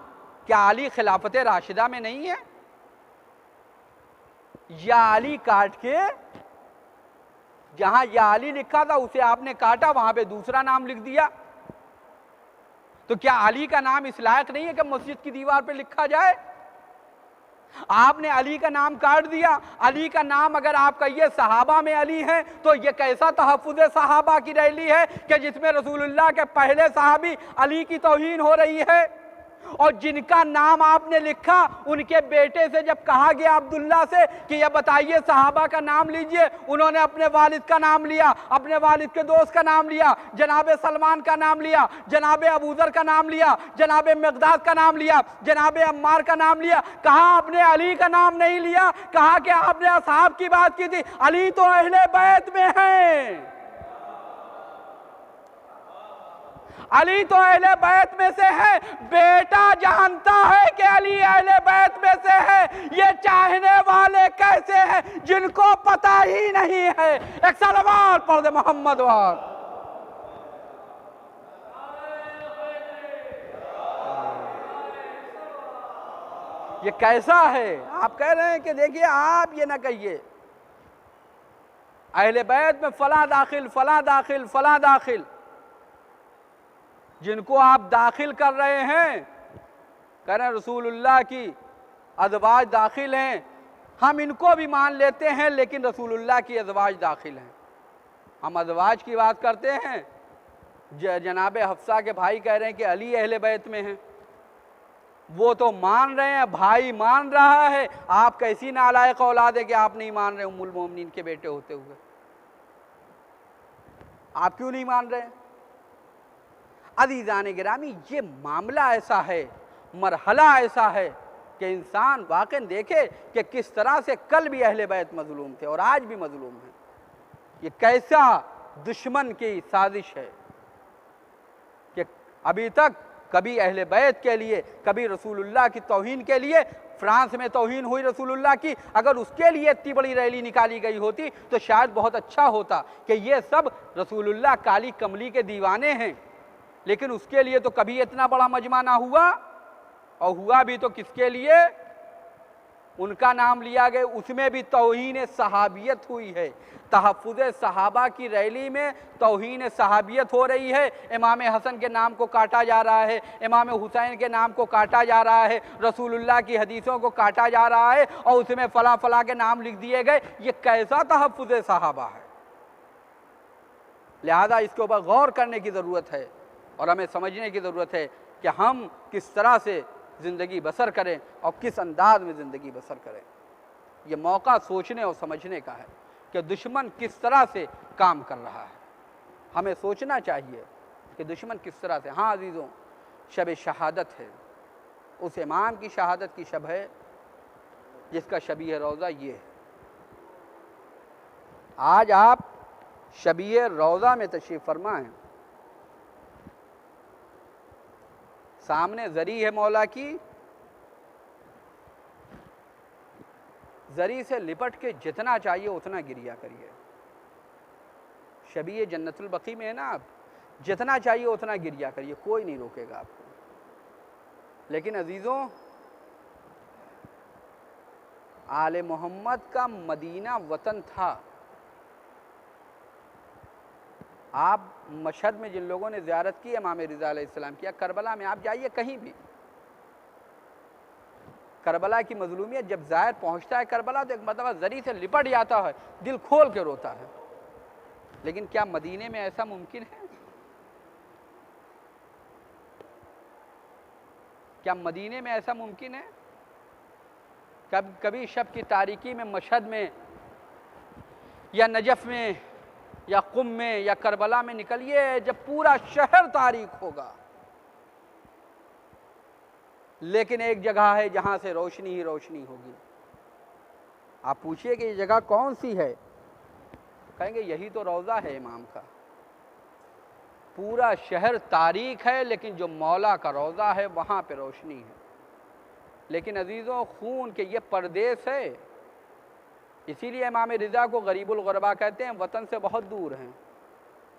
S1: क्या अली खिलाफत राशिदा में नहीं है? या अली काट के जहां या अली लिखा था उसे आपने काटा, वहां पे दूसरा नाम लिख दिया। तो क्या अली का नाम इस लायक नहीं है कि मस्जिद की दीवार पे लिखा जाए? आपने अली का नाम काट दिया। अली का नाम अगर आप कहिए सहाबा में अली है तो ये कैसा तहफ़्फ़ुज़ सहाबा की रैली है कि जिसमें रसूलुल्लाह के पहले सहाबी अली की तौहीन हो रही है, और जिनका नाम आपने लिखा उनके बेटे से जब कहा गया अब्दुल्ला से कि यह बताइए सहाबा का नाम लीजिए, उन्होंने अपने वालिद का नाम लिया, अपने वालिद के दोस्त का नाम लिया, जनाबे सलमान का नाम लिया, जनाबे अबू ज़र का नाम लिया, जनाबे मिक़दाद का नाम लिया, जनाबे अम्मार का नाम लिया। कहा आपने अली का नाम नहीं लिया, कहा कि आपने असहाब की बात की थी। अली तो अहले बैत में है, अली तो अहले बैत में से है। बेटा जानता है कि अली अहले बैत में से है, ये चाहने वाले कैसे हैं जिनको पता ही नहीं है? एक सलवात पढ़ दे मोहम्मद वाल। ये कैसा है? आप कह रहे हैं कि देखिए, आप ये ना कहिए अहले बैत में फला दाखिल फला दाखिल फला दाखिल। जिनको आप दाखिल कर रहे हैं, कह रहे हैं रसूलुल्लाह की अज़वाज दाखिल हैं, हम इनको भी मान लेते हैं, लेकिन रसूलुल्लाह की अज़वाज दाखिल हैं। हम अज़वाज की बात करते हैं, जनाबे हफ्सा के भाई कह रहे हैं कि अली अहले बैत में हैं। वो तो मान रहे हैं, भाई मान रहा है, आप कैसी नालायक औलाद है कि आप नहीं मान रहे उम्मुल मोमिनीन के बेटे होते हुए? आप क्यों नहीं मान रहे हैं? अज़ीज़ान गिरामी, ये मामला ऐसा है, मरहला ऐसा है कि इंसान वाक़ई देखे कि किस तरह से कल भी अहले बैत मज़लूम थे और आज भी मज़लूम हैं। ये कैसा दुश्मन की साजिश है कि अभी तक कभी अहले बैत के लिए, कभी रसूलुल्लाह की तौहीन के लिए, फ्रांस में तौहीन हुई रसूलुल्लाह की, अगर उसके लिए इतनी बड़ी रैली निकाली गई होती तो शायद बहुत अच्छा होता कि ये सब रसूलुल्लाह काली कमली के दीवाने हैं। लेकिन उसके लिए तो कभी इतना बड़ा मजमा ना हुआ, और हुआ भी तो किसके लिए? उनका नाम लिया गया, उसमें भी तौहीन सहाबियत हुई है। तहफ़्फ़ुज़ सहाबा की रैली में तौहीन सहाबियत हो रही है। इमाम हसन के नाम को काटा जा रहा है, इमाम हुसैन के नाम को काटा जा रहा है, रसूलुल्लाह की हदीसों को काटा जा रहा है और उसमें फ़ला फ़ला के नाम लिख दिए गए। ये कैसा तहफ़्फ़ुज़ सहाबा है? लिहाजा इसके ऊपर गौर करने की ज़रूरत है और हमें समझने की ज़रूरत है कि हम किस तरह से ज़िंदगी बसर करें और किस अंदाज में ज़िंदगी बसर करें। ये मौका सोचने और समझने का है कि दुश्मन किस तरह से काम कर रहा है। हमें सोचना चाहिए कि दुश्मन किस तरह से। हाँ अजीज़ों, शब शहादत है, उस इमाम की शहादत की शब है जिसका शबीह रोज़ा ये है। आज आप शबीह रोज़ा में तशरीफ़ फरमा है, सामने ज़री है मौला की, ज़री से लिपट के जितना चाहिए उतना गिरिया करिए। शबीह जन्नतुल बकी में है ना, आप जितना चाहिए उतना गिरिया करिए, कोई नहीं रोकेगा आपको। लेकिन अजीज़ों, आले मोहम्मद का मदीना वतन था। आप मशहद में जिन लोगों ने ज़ियारत की इमाम रिज़ा अलैहिस्सलाम की, या करबला में आप जाइए, कहीं भी करबला की मज़लूमियत जब ज़ाहिर पहुँचता है करबला, तो एक मरतबा ज़री से लिपट जाता है, दिल खोल के रोता है। लेकिन क्या मदीने में ऐसा मुमकिन है? क्या मदीने में ऐसा मुमकिन है? कभी शब की तारीकी में मशहद में या नजफ़ में या कुम में या करबला में निकलिए, जब पूरा शहर तारीक होगा, लेकिन एक जगह है जहां से रोशनी ही रोशनी होगी। आप पूछिए कि ये जगह कौन सी है, कहेंगे यही तो रोज़ा है इमाम का। पूरा शहर तारीक है, लेकिन जो मौला का रोज़ा है वहां पे रोशनी है। लेकिन अजीज़ों, खून के ये परदेस है, इसीलिए इमाम रिज़ा को गरीबुल गुरबा कहते हैं, वतन से बहुत दूर हैं।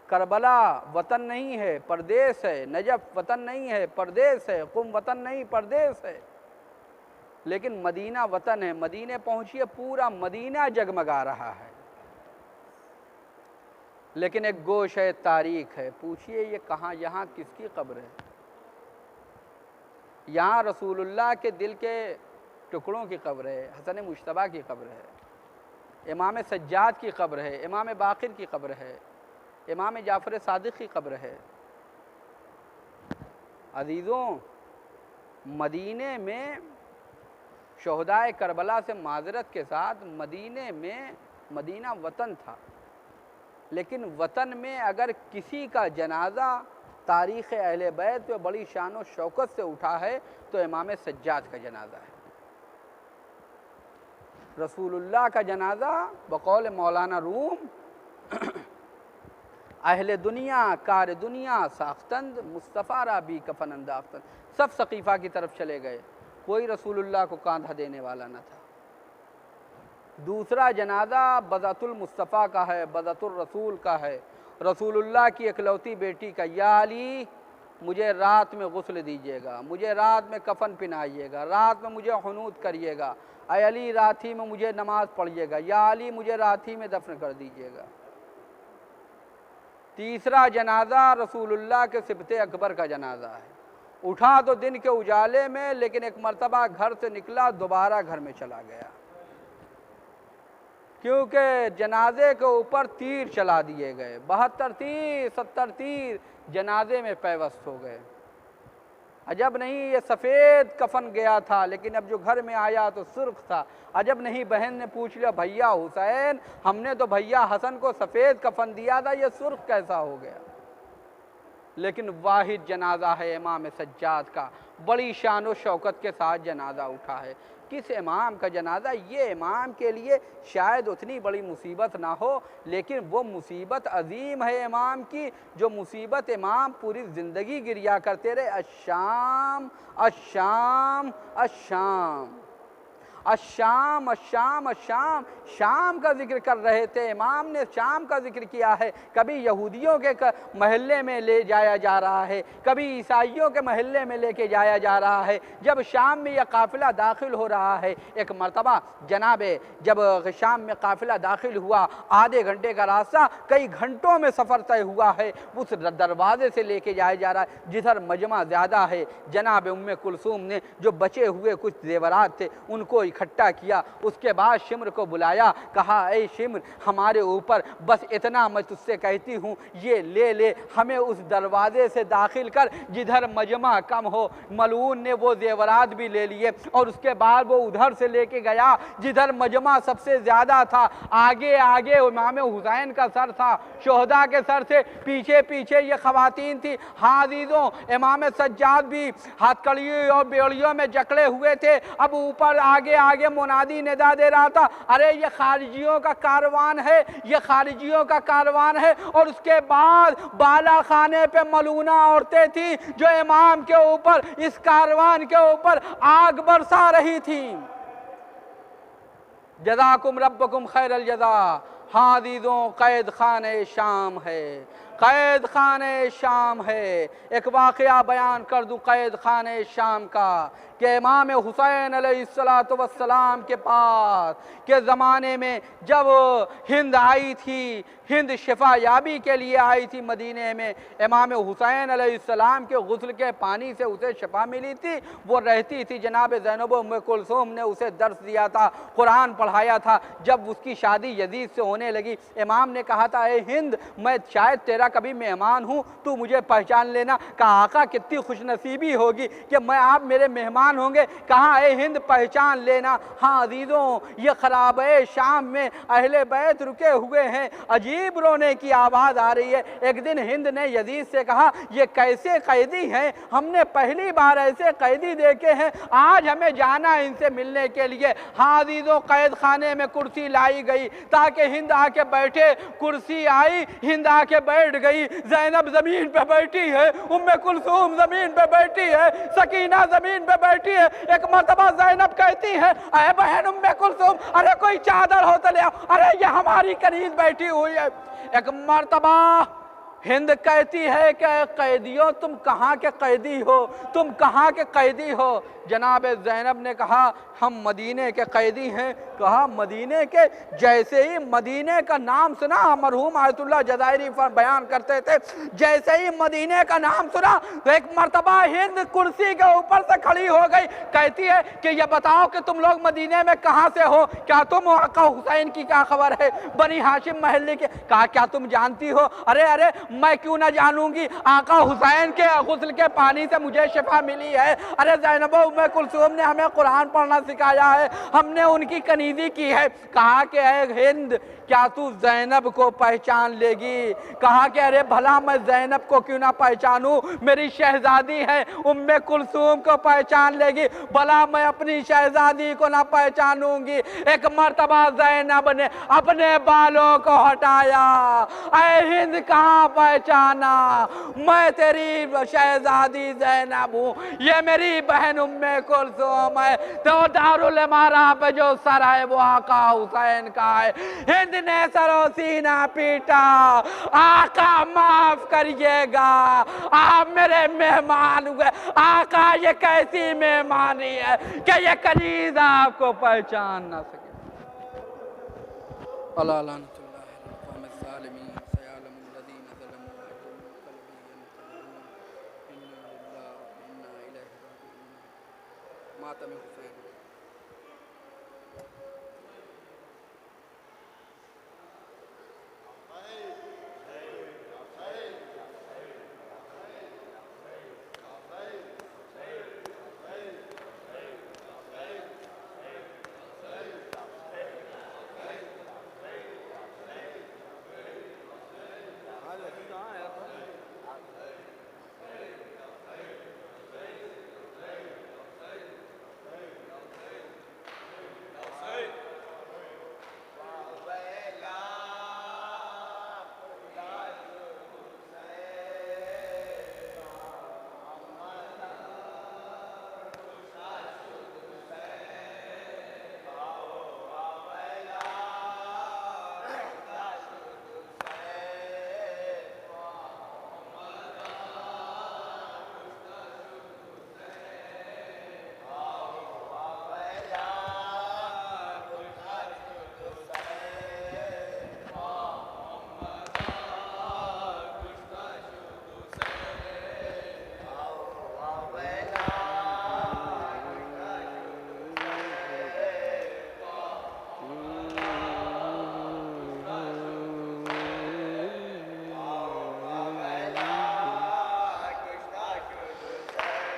S1: करबला वतन नहीं है, परदेस है। नजफ़ वतन नहीं है, परदेस है। कुम वतन नहीं, परदेस है। लेकिन मदीना वतन है। मदीने पहुंचिए, पूरा मदीना जगमगा रहा है, लेकिन एक गोश है, तारीख है। पूछिए ये कहाँ, यहाँ किसकी कब्र है? यहाँ रसूलुल्लाह के दिल के टुकड़ों की कब्र है, हसन मुश्तबा की कब्र है, इमाम सज्जाद की कब्र है, इमाम बाक़िर की कब्र है, इमाम जाफ़र सादिक़ की कब्र है। अजीज़ों, मदीने में शोहदाए करबला से माज़रत के साथ मदीने में, मदीना वतन था, लेकिन वतन में अगर किसी का जनाजा तारीख़ अहले बैत पे बड़ी शान व शौकत से उठा है तो इमाम सज्जाद का जनाजा है। रसूलुल्लाह का जनाजा बकौल मौलाना रूम अहले दुनिया कार दुनिया साख्तंद मुस्तफ़ा राबी कफन अंदाख्तंद, सब सकीफ़ा की तरफ चले गए, कोई रसूलुल्लाह को कांधा देने वाला न था। दूसरा जनाजा बज़अतुल मुस्तफ़ा का है, बज़अतुर रसूल का है, रसूलुल्लाह की इकलौती बेटी का। या अली, मुझे रात में गुस्ल दीजिएगा, मुझे रात में कफन पहनाइएगा, रात में मुझे हुनूत करिएगा, ऐ अली रात ही में मुझे नमाज पढ़िएगा, या अली मुझे रात ही में दफन कर दीजिएगा। तीसरा जनाजा रसूलुल्लाह के सिबते अकबर का जनाजा है। उठा तो दिन के उजाले में, लेकिन एक मर्तबा घर से निकला, दोबारा घर में चला गया, क्योंकि जनाजे के ऊपर तीर चला दिए गए। 72 तीर 70 तीर जनाजे में पैवस्त हो गए। अजब नहीं, ये सफ़ेद कफन गया था, लेकिन अब जो घर में आया तो सुर्ख था। अजब नहीं, बहन ने पूछ लिया, भैया हुसैन, हमने तो भैया हसन को सफ़ेद कफन दिया था, ये सुर्ख कैसा हो गया? लेकिन वाहिद जनाजा है इमाम सज्जाद का, बड़ी शान व शौकत के साथ जनाजा उठा है। किस इमाम का जनाजा? ये इमाम के लिए शायद उतनी बड़ी मुसीबत ना हो, लेकिन वो मुसीबत अजीम है इमाम की, जो मुसीबत इमाम पूरी ज़िंदगी गिरिया करते रहे, अश्शाम अश्शाम अश्शाम। अशाम अशाम अशाम, शाम का जिक्र कर रहे थे। इमाम ने शाम का जिक्र किया है। कभी यहूदियों के महल्ले में ले जाया जा रहा है, कभी ईसाइयों के महल्ले में लेके जाया जा रहा है। जब शाम में यह काफिला दाखिल हो रहा है, एक मर्तबा जनाबे जब शाम में काफिला दाखिल हुआ, आधे घंटे का रास्ता कई घंटों में सफ़र तय हुआ है। उस दरवाजे से लेके जाया जा रहा है जिधर मजमा ज़्यादा है। जनाब उम्मे कुलसूम ने जो बचे हुए कुछ जेवरात थे उनको इकट्ठा किया। उसके बाद शिम्र को बुलाया, कहा ऐ शिम्र, हमारे ऊपर बस इतना मैं तुझसे कहती हूँ, ये ले ले, हमें उस दरवाजे से दाखिल कर जिधर मजमा कम हो। मलून ने वो जेवरात भी ले लिए और उसके बाद वो उधर से लेके गया जिधर मजमा सबसे ज़्यादा था। आगे आगे इमाम हुसैन का सर था, शोहदा के सर से पीछे पीछे ये खवातीन थी। हाजीजों, इमाम सज्जाद भी हथकड़ियों और बेड़ियों में जकड़े हुए थे। अब ऊपर आगे आगे मुनादी निदा दे रहा था, अरे ये खारिजियों का कारवान है, ये खारिजियों का कारवान है। और उसके बाद बाला खाने पे मलूना औरतें थी जो इमाम के ऊपर, इस कारवान के ऊपर आग बरसा रही थी। जज़ाकुम रब्बकुम खैरल जज़ा। हादीदों, कैद खाने शाम है, कैद खाने शाम है। एक वाक़या बयान कर दूँ कैद खाने शाम का, कि इमाम हुसैन अलैहिस्सलातु वस्सलाम के पास के ज़माने में जब हिंद आई थी, हिंद शिफा याबी के लिए आई थी मदीने में, इमाम हुसैन अलैहिस्सलाम के गुस्ल के पानी से उसे शिफा मिली थी। वो रहती थी, जनाब ज़ैनब उम्मे कुलसूम ने उसे दर्स दिया था, कुरान पढ़ाया था। जब उसकी शादी यजीद से होने लगी, इमाम ने कहा था, ए हिंद, मैं शायद तेरा कभी मेहमान हूँ, तू मुझे पहचान लेना। कहा आका कितनी खुशनसीबी होगी कि मैं आप मेरे मेहमान होंगे। कहा ए हिंद पहचान लेना। हाँ अजीज़ों, ये खराब शाम में अहले बैत रुके हुए हैं, अजीब रोने की आवाज़ आ रही है। एक दिन हिंद ने यजीद से कहा, ये कैसे कैदी हैं, हमने पहली बार ऐसे कैदी देखे हैं, आज हमें जाना है इनसे मिलने के लिए। हाँ अजीज़ों, कैद खाने में कुर्सी लाई गई ताकि हिंद आके बैठे। कुर्सी आई, हिंद आके बैठ गई। ज़ैनब ज़मीन पे बैठी है, उम्मे कुलसूम ज़मीन पे बैठी है, सकीना ज़मीन पे बैठी है। एक मर्तबा ज़ैनब कहती है, अरे बहन उम्मे कुलसूम, अरे कोई चादर हो तो ले आओ, अरे ये हमारी कनीज बैठी हुई है। एक मर्तबा हिंद कहती है कि कैदियों, तुम कहाँ के कैदी हो, तुम कहाँ के कैदी हो। जनाब ज़ैनब ने कहा, हम मदीने के कैदी हैं। कहा मदीने के? जैसे ही मदीने का नाम सुना, मरहूम आयतुल्लाह जज़ायरी बयान करते थे, जैसे ही मदीने का नाम सुना तो एक मर्तबा हिंद कुर्सी के ऊपर से खड़ी हो गई। कहती है कि ये बताओ कि तुम लोग मदीने में कहाँ से हो, क्या तुम आका हुसैन की क्या खबर है, बनी हाशिम महल्ले के? कहा क्या तुम जानती हो? अरे अरे मैं क्यों ना जानूंगी, आका हुसैन के गुस्ल के पानी से मुझे शिफा मिली है। अरे ज़ैनब उम्मे कुलसूम ने हमें कुरान पढ़ना सिखाया है, हमने उनकी कनीज़ी की है। कहा कि हिंद, क्या तू ज़ैनब को पहचान लेगी? कहा कि अरे भला मैं ज़ैनब को क्यों ना पहचानूं, मेरी शहजादी है, उम्मे कुलसूम को पहचान लेगी, भला मैं अपनी शहजादी को ना पहचानूंगी? एक मर्तबा ज़ैनब ने अपने बालों को हटाया, ऐ हिंद कहाँ पहचाना, मैं तेरी शहजादी ज़ैनब हूँ, ये मेरी बहन उम्मे कुलसूम है। तो दारुल इमारा पे जो सर है वो आका हुसैन का है। हिंद ने सरो सीना पीटा, आका माफ करिएगा, आप मेरे मेहमान हुए। आका ये कैसी मेहमानी है कि ये कनीज आपको पहचान ना सके। मातम हुसैन।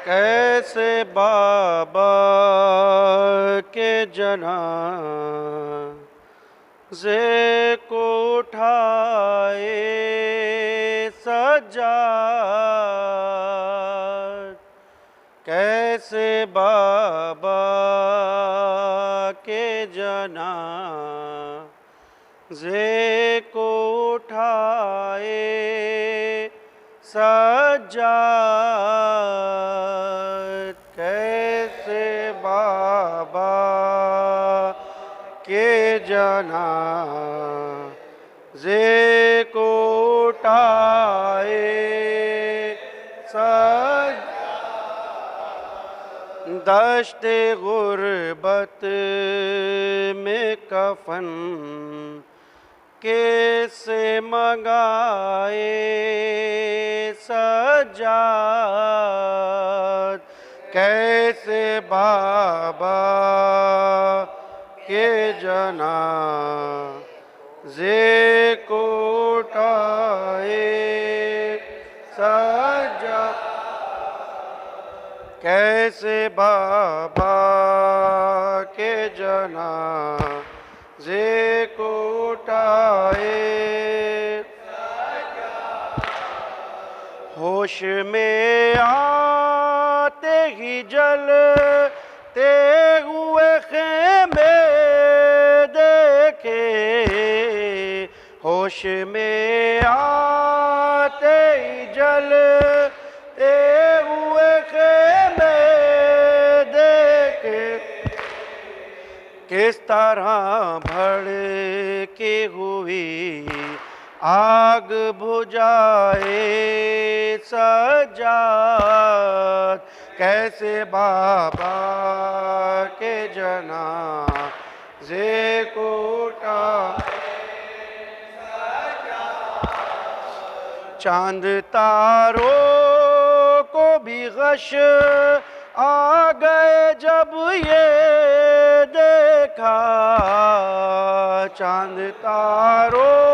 S2: कैसे बाबा के जना जे को उठाए सज्जाद, कैसे बाबा के जना जे को उठाए सज्जाद, कैसे बाबा के जना जे को उठाए सज्जाद, दश्ते गुर्बत में कफन कैसे मंगाए सज्जाद, कैसे बाबा के जना जे को उठाए सज्जाद, कैसे बाबा के जना जे को उठाए, होश में आते ही जलते हुए खेमे देखे, होश में आते ही जलते हुए खेमे देखे, किस तरह भड़के हुई आग बुझाए सज्जाद, कैसे बाबा के जना जे को उठाए सज्जाद, चांद तारों को भी गश आ गए जब ये देखा, चांद तारों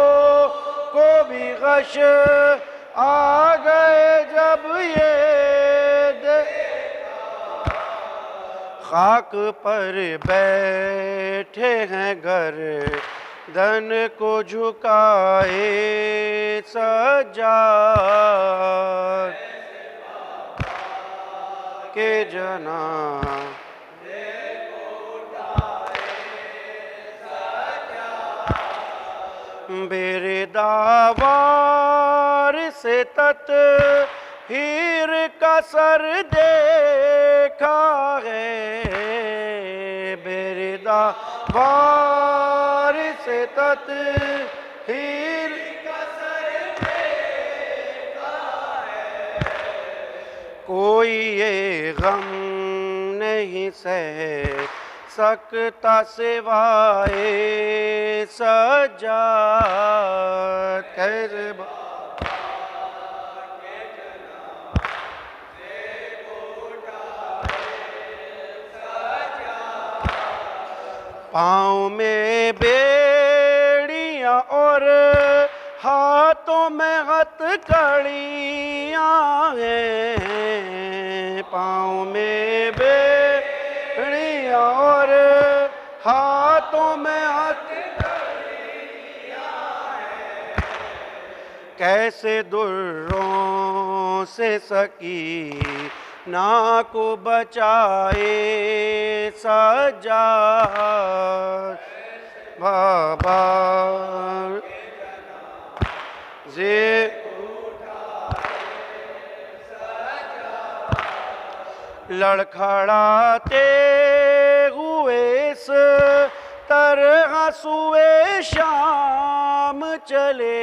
S2: को भी गश आ गए जब ये देखा, खाक पर बैठे हैं गर्दन को झुकाए सज्जाद, के जना बेरदावार से तत हीर का सर देखा है, बेरदावार से तत हीर का सर देखा है, कोई ये गम नहीं सह सकता सिवाए सज्जाद, कैसे पाँव में बेड़ियाँ और हाथों में हथकड़ियाँ हैं, पाँव में बेड़ियाँ और हाथों में हथकड़ियाँ हैं, कैसे दुर्रों से सकी ना को बचाए सज्जाद, बाबा जे लड़खड़ाते हुए इस तरह सुए शाम चले,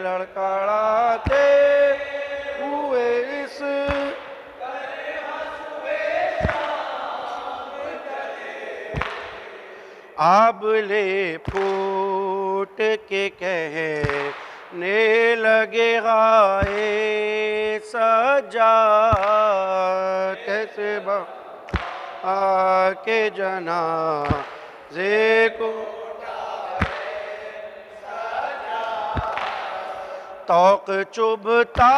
S2: लड़खड़ाते हुए इस आबले फूट के कहने लगे गाए सज्जाद, कैसे आके जना जे को तौक चुभता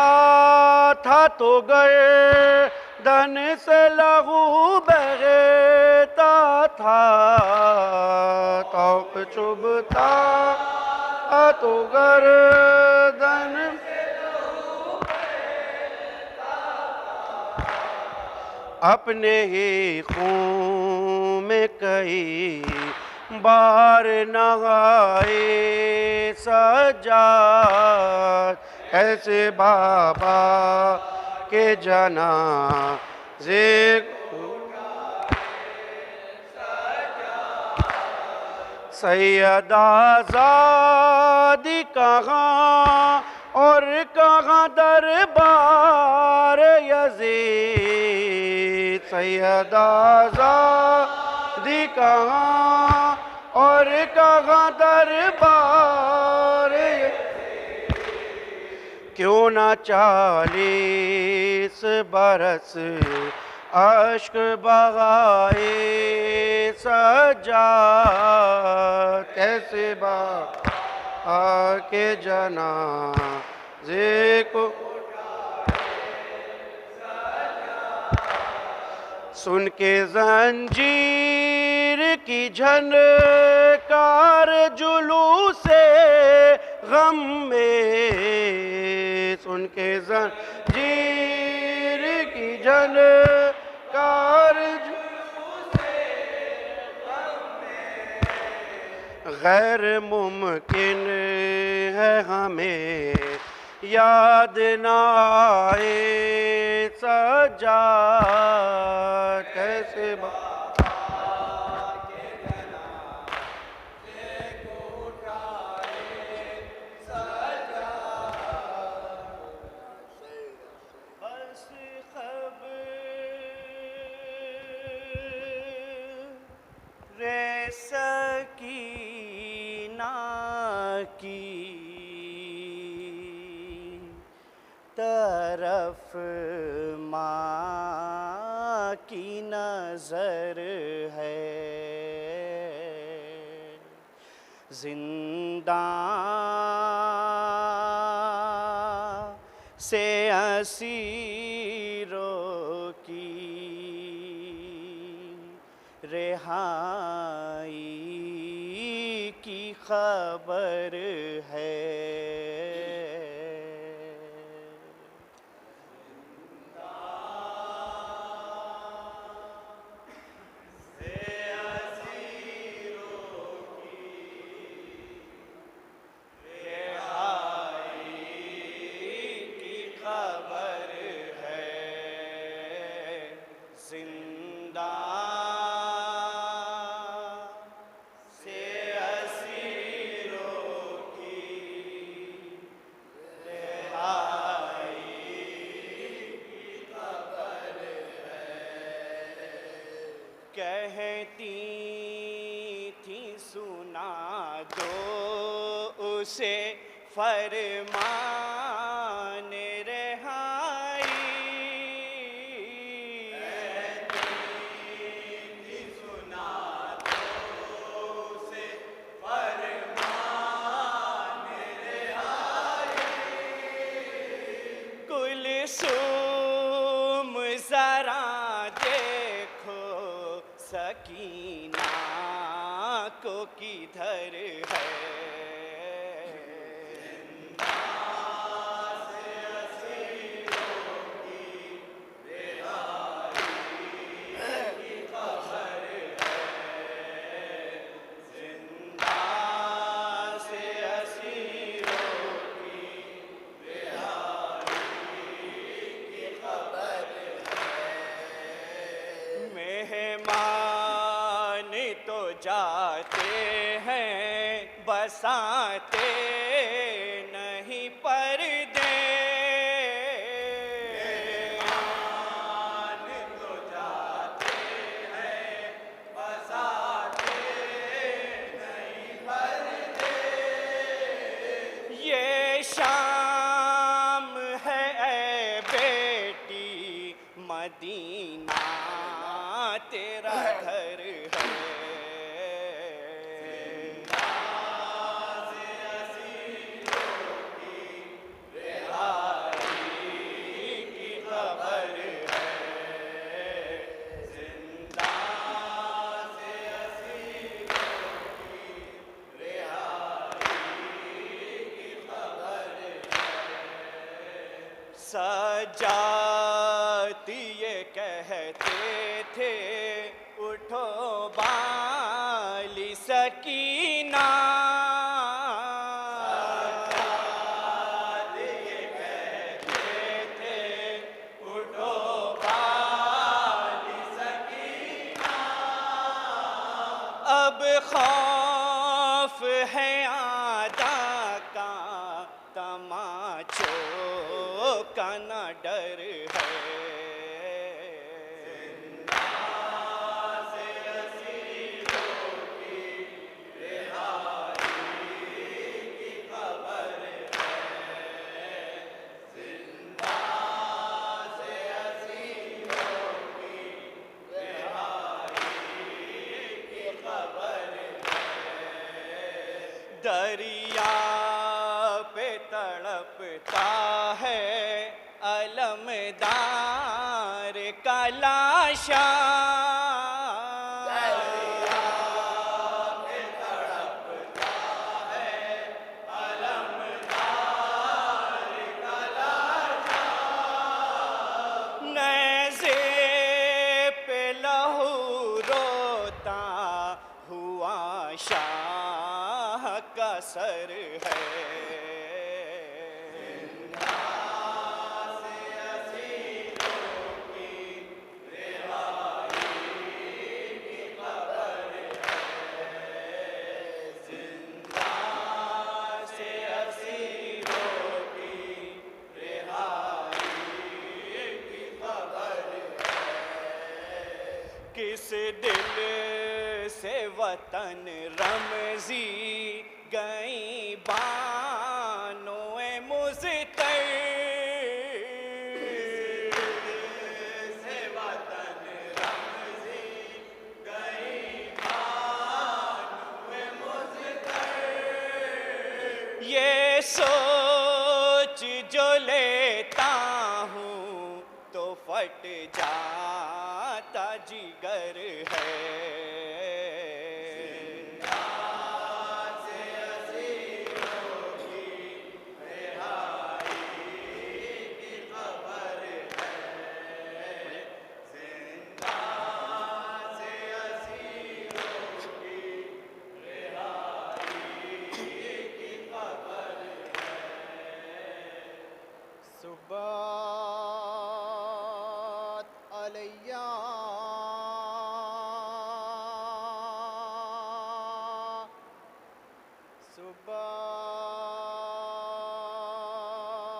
S2: था तो गर्दन से लहू बहता था, तौक चुभता था तो गर्दन से लहू बहता था। अपने ही खून में कई बार नहाए सज्जाद, ऐसे बाबा के जनाज़े सैयदा ज़ादी कहाँ और कहाँ दरबार यज़ीद, सैयदा ज़ादी कहाँ और कहाँ दरबार, क्यों ना 40 बरस अश्क बहाए सज्जाद, कैसे बाबा के जनाज़े को सुन के जंजीर की झनकार जुलूसे गम में, सुन के जंजीर की झनकार जुलूसे गम में, गैर मुमकिन है हमें याद न आए सज्जाद, कैसे
S3: सकीना की तरफ माँ की नजर है, जिंदा से असीरों की रिहाई की खबर है। कहती थी सुना दो उसे फरमान रिहाई, कहती थी सुना दो उसे फरमान रिहाई, कुलसूम जरा सकीना को किधर है, से असीरों की रिहाई की खबर है, जिंदा से असीरों की रिहाई की खबर है। मेहमान तो जाते हैं बसाते नहीं पर्दे, मेहमान तो जाते हैं बसाते नहीं पर्दे, ये शाम है ऐ बेटी मदीना तेरा घर है, से असीरों सजात ये कहते थे उठो बाली सकीना, सजात ये कहते थे उठो बाली सकीना, अब खौफ है आदा का तमाचों का न डर है। दरिया पे तड़पता है अलमदार का लाशा, दरिया पे तड़पता है अलमदार का लाशा, नेज़े पे लहू रोता हुआ शाह का सर है। किस दिल से वतन रमजी गई बानोए मुज़तर, से वतन रमजी गई बानोए मुज़तर, ये सोच जो लेता हूँ तो फट जाता जिगर है। सुब्बात अलैया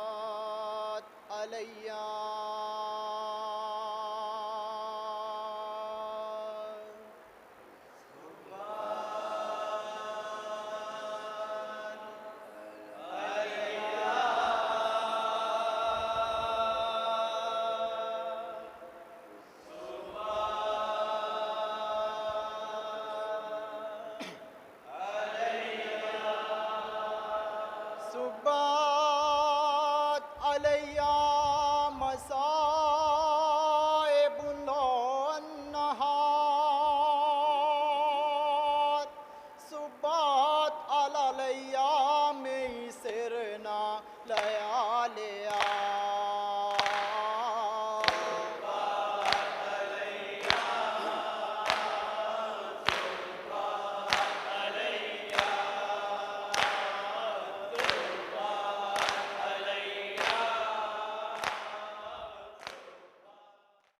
S3: सुब्बात अलैया सुब्बात अलैया मसाइबुन नहार, सुब्बात अलैया में सिरना लयाले